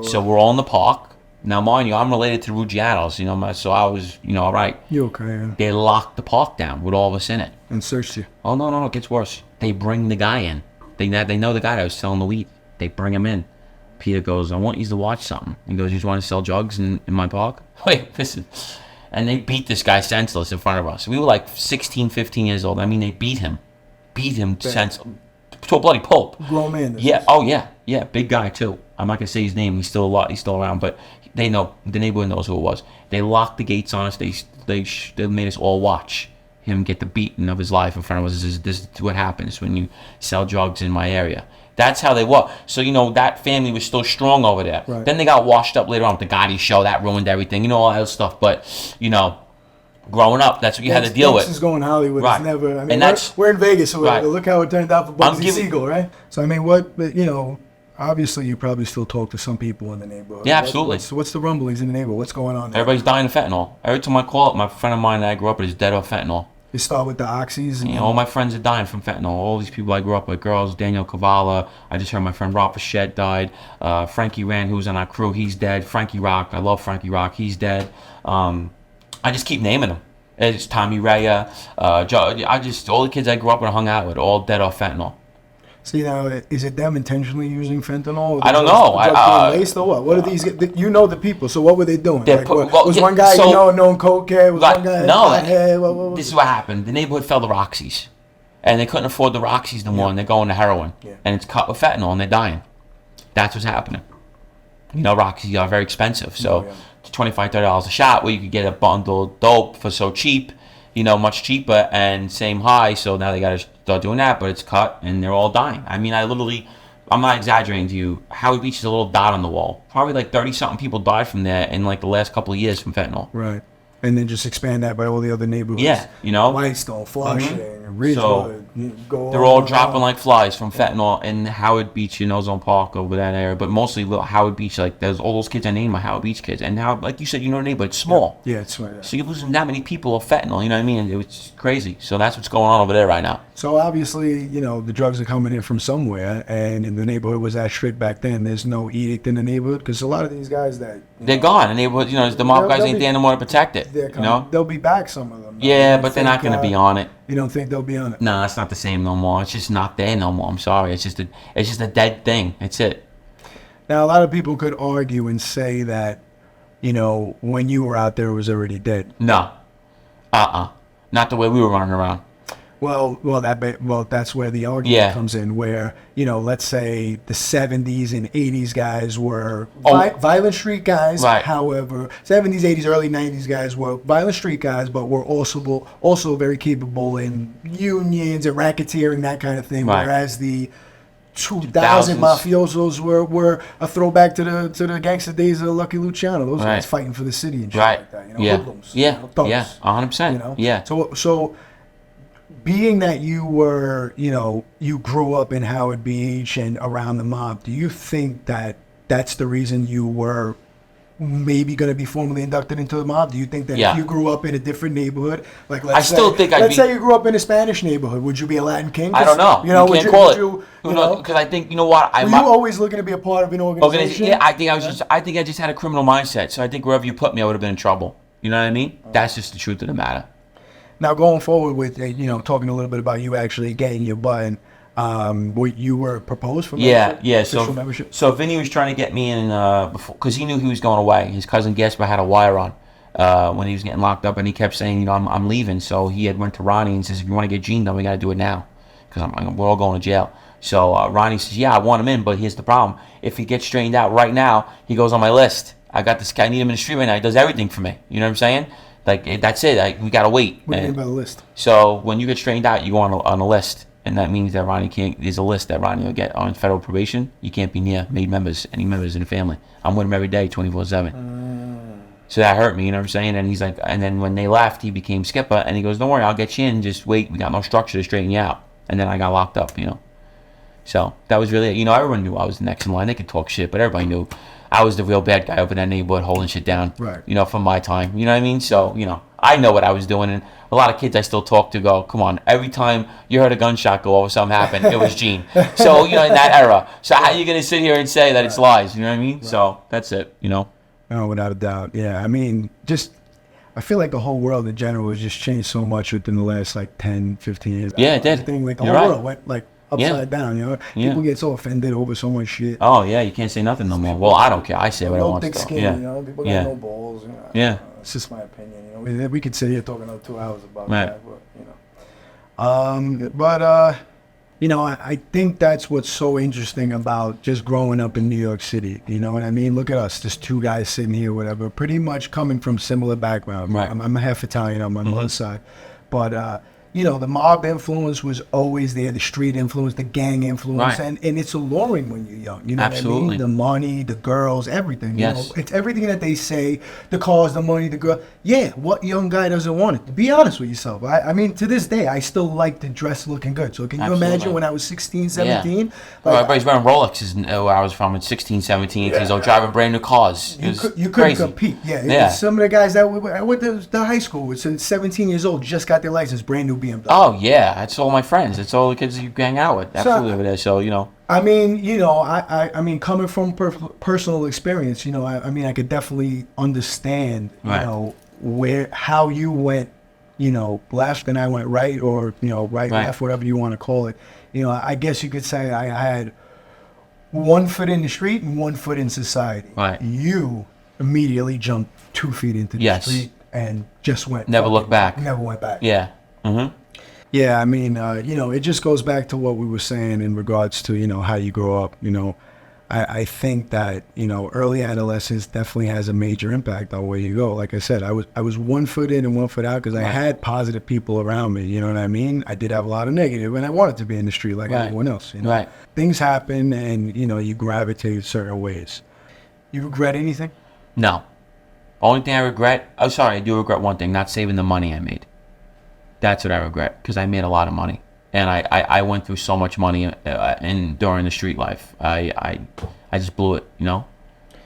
So we're all in the park. Now, mind you, I'm related to the Ruggianos, you know, so I was, you know, all right. You okay, yeah. They locked the park down with all of us in it. And searched you. Oh, no, it gets worse. They bring the guy in. They know the guy that was selling the weed. They bring him in. Peter goes, I want you to watch something. He goes, you just want to sell drugs in my park? Wait, listen. And they beat this guy senseless in front of us. We were like 16, 15 years old. I mean, they beat him. Senseless. To a bloody pulp. Grown man. Yeah, big guy too. I'm not gonna say his name. He's still around, but they know, the neighborhood knows who it was. They locked the gates on us. They made us all watch him get the beating of his life in front of us. This is what happens when you sell drugs in my area. That's how they were. So, you know, that family was still strong over there. Right. Then they got washed up later on with the Gotti show. That ruined everything. You know, all that stuff. But, you know, growing up, that's what you had to deal with. This is going Hollywood. Right. It's never... I mean, And we're in Vegas, so right. Look how it turned out for Bugsy Siegel, right? So, I mean, you know... Obviously, you probably still talk to some people in the neighborhood. Yeah, absolutely. What's the rumblings in the neighborhood? What's going on there? Everybody's dying of fentanyl. Every time I call up, my friend of mine that I grew up with is dead of fentanyl. You start with the oxys. And all my friends are dying from fentanyl. All these people I grew up with, girls, Daniel Cavala. I just heard my friend Rob Fichette died. Frankie Rand, who was on our crew, he's dead. Frankie Rock, I love Frankie Rock, he's dead. I just keep naming them. It's Tommy Raya. All the kids I grew up with and hung out with, all dead off fentanyl. See, now, is it them intentionally using fentanyl? I don't know. Laced or what? What are these? You know the people, so what were they doing? Was one guy known cokehead? Was one guy no? This is what happened. The neighborhood fell to Roxy's, and they couldn't afford the Roxy's no more, and they're going to heroin, and it's cut with fentanyl, and they're dying. That's what's happening. You know, Roxy's are very expensive, so it's $25, $30 a shot, where you could get a bundle of dope for so cheap. You know, much cheaper and same high, so now they got to start doing that, but it's cut and they're all dying. I mean, I'm not exaggerating to you. Howard Beach is a little dot on the wall. Probably like 30-something people died from there in like the last couple of years from fentanyl. Right. And then just expand that by all the other neighborhoods. Yeah, you know. Whitestone, Flushing, Ridgewood. So they're all dropping like flies from fentanyl in Howard Beach, Ozone Park, over that area. But mostly Howard Beach, like there's all those kids I named are Howard Beach kids. And now, like you said, you know the neighborhood, it's small. Yeah, it's small. Yeah. So you're losing that many people of fentanyl, you know what I mean? It's crazy. So that's what's going on over there right now. So obviously, the drugs are coming in from somewhere, and in the neighborhood was that strict back then. There's no edict in the neighborhood because a lot of these guys that they're gone. The neighborhood, the mob guys ain't there no more to protect it. They'll be back, some of them. Yeah, but they're not going to be on it. You don't think they'll be on it? No, it's not the same no more. It's just not there no more. I'm sorry. It's just a dead thing. That's it. Now, a lot of people could argue and say that, when you were out there, it was already dead. No. Not the way we were running around. Well, that's where the argument comes in, where, let's say the 70s and 80s guys were violent street guys. Right. However, 70s, 80s, early 90s guys were violent street guys, but were also very capable in unions and racketeering, that kind of thing. Right. Whereas the 2000 mafiosos were a throwback to the gangster days of Lucky Luciano. Those guys fighting for the city and shit like that. Hoodlums, thugs, 100%. Yeah. So being that you were, you grew up in Howard Beach and around the mob, do you think that that's the reason you were maybe going to be formally inducted into the mob? Do you think that if you grew up in a different neighborhood, like let's say you grew up in a Spanish neighborhood, would you be a Latin king? I don't know. You can't call it. Because I think, what? Were you always looking to be a part of an organization? Yeah, I think I just had a criminal mindset. So I think wherever you put me, I would have been in trouble. You know what I mean? That's just the truth of the matter. Now going forward with talking a little bit about you actually getting your button. You were proposed for membership? Yeah. Official membership? So Vinny was trying to get me in before, because he knew he was going away. His cousin Gasper had a wire on when he was getting locked up, and he kept saying, I'm leaving. So he had went to Ronnie and says, if you want to get Gene done, we got to do it now, because we're all going to jail. So Ronnie says, yeah, I want him in, but here's the problem. If he gets straightened out right now, he goes on my list. I got this guy, I need him in the street right now. He does everything for me. You know what I'm saying? Like, that's it. We got to wait. What do you mean by the list? So when you get straightened out, you go on a list. And that means that Ronnie can't, there's a list that Ronnie will get on federal probation. You can't be near any members in the family. I'm with him every day, 24/7. So that hurt me, you know what I'm saying? And he's like, and then when they left, he became skipper, and he goes, don't worry, I'll get you in, just wait, we got no structure to straighten you out. And then I got locked up, So that was really it. Everyone knew I was the next in line. They could talk shit, but everybody knew I was the real bad guy up in that neighborhood holding shit down, right. From my time. You know what I mean? So, I know what I was doing, and a lot of kids I still talk to go, come on, every time you heard a gunshot go or something happen, it was Gene. So, in that era. So how are you going to sit here and say that it's lies? You know what I mean? Right. So that's it, No, without a doubt. Yeah, I mean, I feel like the whole world in general has just changed so much within the last, 10, 15 years. Yeah, it did. The whole world went, upside down, People get so offended over so much shit. Oh, yeah, you can't say nothing no more. Well, I don't care. I say what I want. Thick skin, People got no balls, Yeah. It's just my opinion, We could sit here talking another 2 hours about that, but, I think that's what's so interesting about just growing up in New York City. You know what I mean? Look at us, just two guys sitting here, whatever, pretty much coming from similar background. Right. I'm half Italian on my mother's side, but the mob influence was always there, the street influence, the gang influence, right. and it's alluring when you're young. You know Absolutely. what I mean? The money, the girls, everything. Yes. It's everything that they say, the cars, the money, the girl. Yeah, what young guy doesn't want it? To be honest with yourself. I mean, to this day, I still like to dress looking good. So can you imagine when I was 16, 17? Yeah. Everybody's wearing Rolexes where I was from at 16, 17, because they're driving brand new cars. You couldn't compete. Yeah. Some of the guys that I went to the high school with, 17 years old, just got their license, brand new BMW. Oh, yeah. That's all my friends. That's all the kids you hang out with. Absolutely over there. So, I mean, I mean, coming from personal experience, I could definitely understand, how you went, left and I went right, or, right, left, whatever you want to call it. I guess you could say I had 1 foot in the street and 1 foot in society. Right. You immediately jumped 2 feet into the street and just went. Never looked back. Never went back. Yeah. Mm-hmm. Yeah, I mean, it just goes back to what we were saying in regards to, how you grow up. I think that, early adolescence definitely has a major impact on where you go. Like I said, I was 1 foot in and 1 foot out because I had positive people around me. You know what I mean? I did have a lot of negative, and I wanted to be in the street like everyone else. Right. Things happen, and, you gravitate certain ways. You regret anything? No. Only thing I regret, I do regret one thing, not saving the money I made. That's what I regret, because I made a lot of money, and I went through so much money during the street life. I just blew it,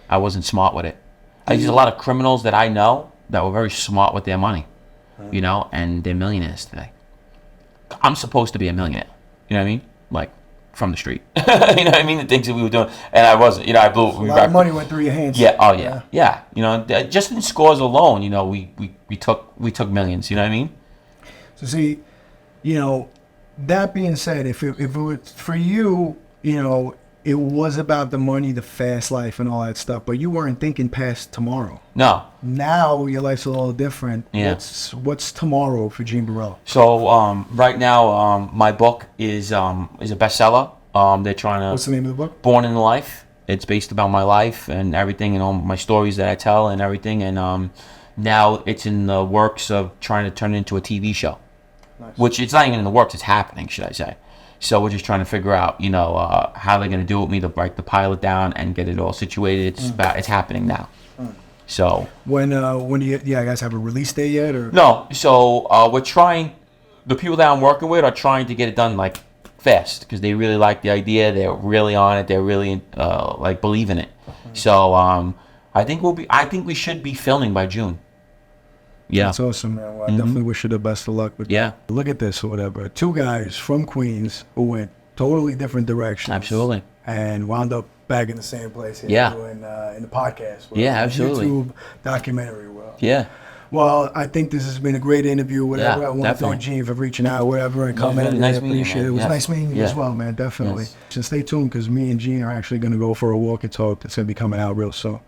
I wasn't smart with it. There's a lot of criminals that I know that were very smart with their money, and they're millionaires today. I'm supposed to be a millionaire, you know what I mean? Like, from the street. You know what I mean? The things that we were doing, and I wasn't. I blew. A lot of money went through your hands. Yeah. Oh yeah. Yeah. Just in scores alone, we took millions. You know what I mean? So see, that being said, if it was for you, it was about the money, the fast life, and all that stuff, but you weren't thinking past tomorrow. No. Now your life's a little different. Yeah. What's tomorrow for Gene Borello? So right now, my book is a bestseller. They're trying to. What's the name of the book? Born in Life. It's based about my life and everything, and all my stories that I tell and everything, and now it's in the works of trying to turn it into a TV show. Nice. Which it's not even in the works, it's happening, should I say. So we're just trying to figure out, how they're going to do it with me to write the pilot down and get it all situated. It's happening now. So when do you guys have a release date yet, or no? So we're trying. The people that I'm working with are trying to get it done fast because they really like the idea. They're really on it. They're really believe in it. So I think we should be filming by June. Yeah. That's awesome, man. Well, I definitely wish you the best of luck with that. Look at this or whatever. Two guys from Queens who went totally different directions. Absolutely. And wound up back in the same place here doing in the podcast. Yeah, absolutely. YouTube documentary world. Yeah. Well, I think this has been a great interview. Whatever. Yeah, I want to definitely. thank Gene for reaching out, whatever, and Yeah, coming. really nice I meeting you, appreciate it. man. It was Yes. nice meeting you Yeah. as well, man. Definitely. Yes. So stay tuned because me and Gene are actually going to go for a walk and talk. That's going to be coming out real soon.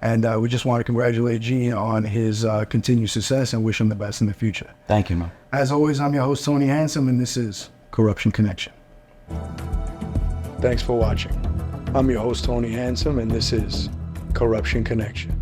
And we just want to congratulate Gene on his continued success and wish him the best in the future. Thank you, man. As always, I'm your host, Tony Handsome, and this is Corruption Connection. Thanks for watching. I'm your host, Tony Handsome, and this is Corruption Connection.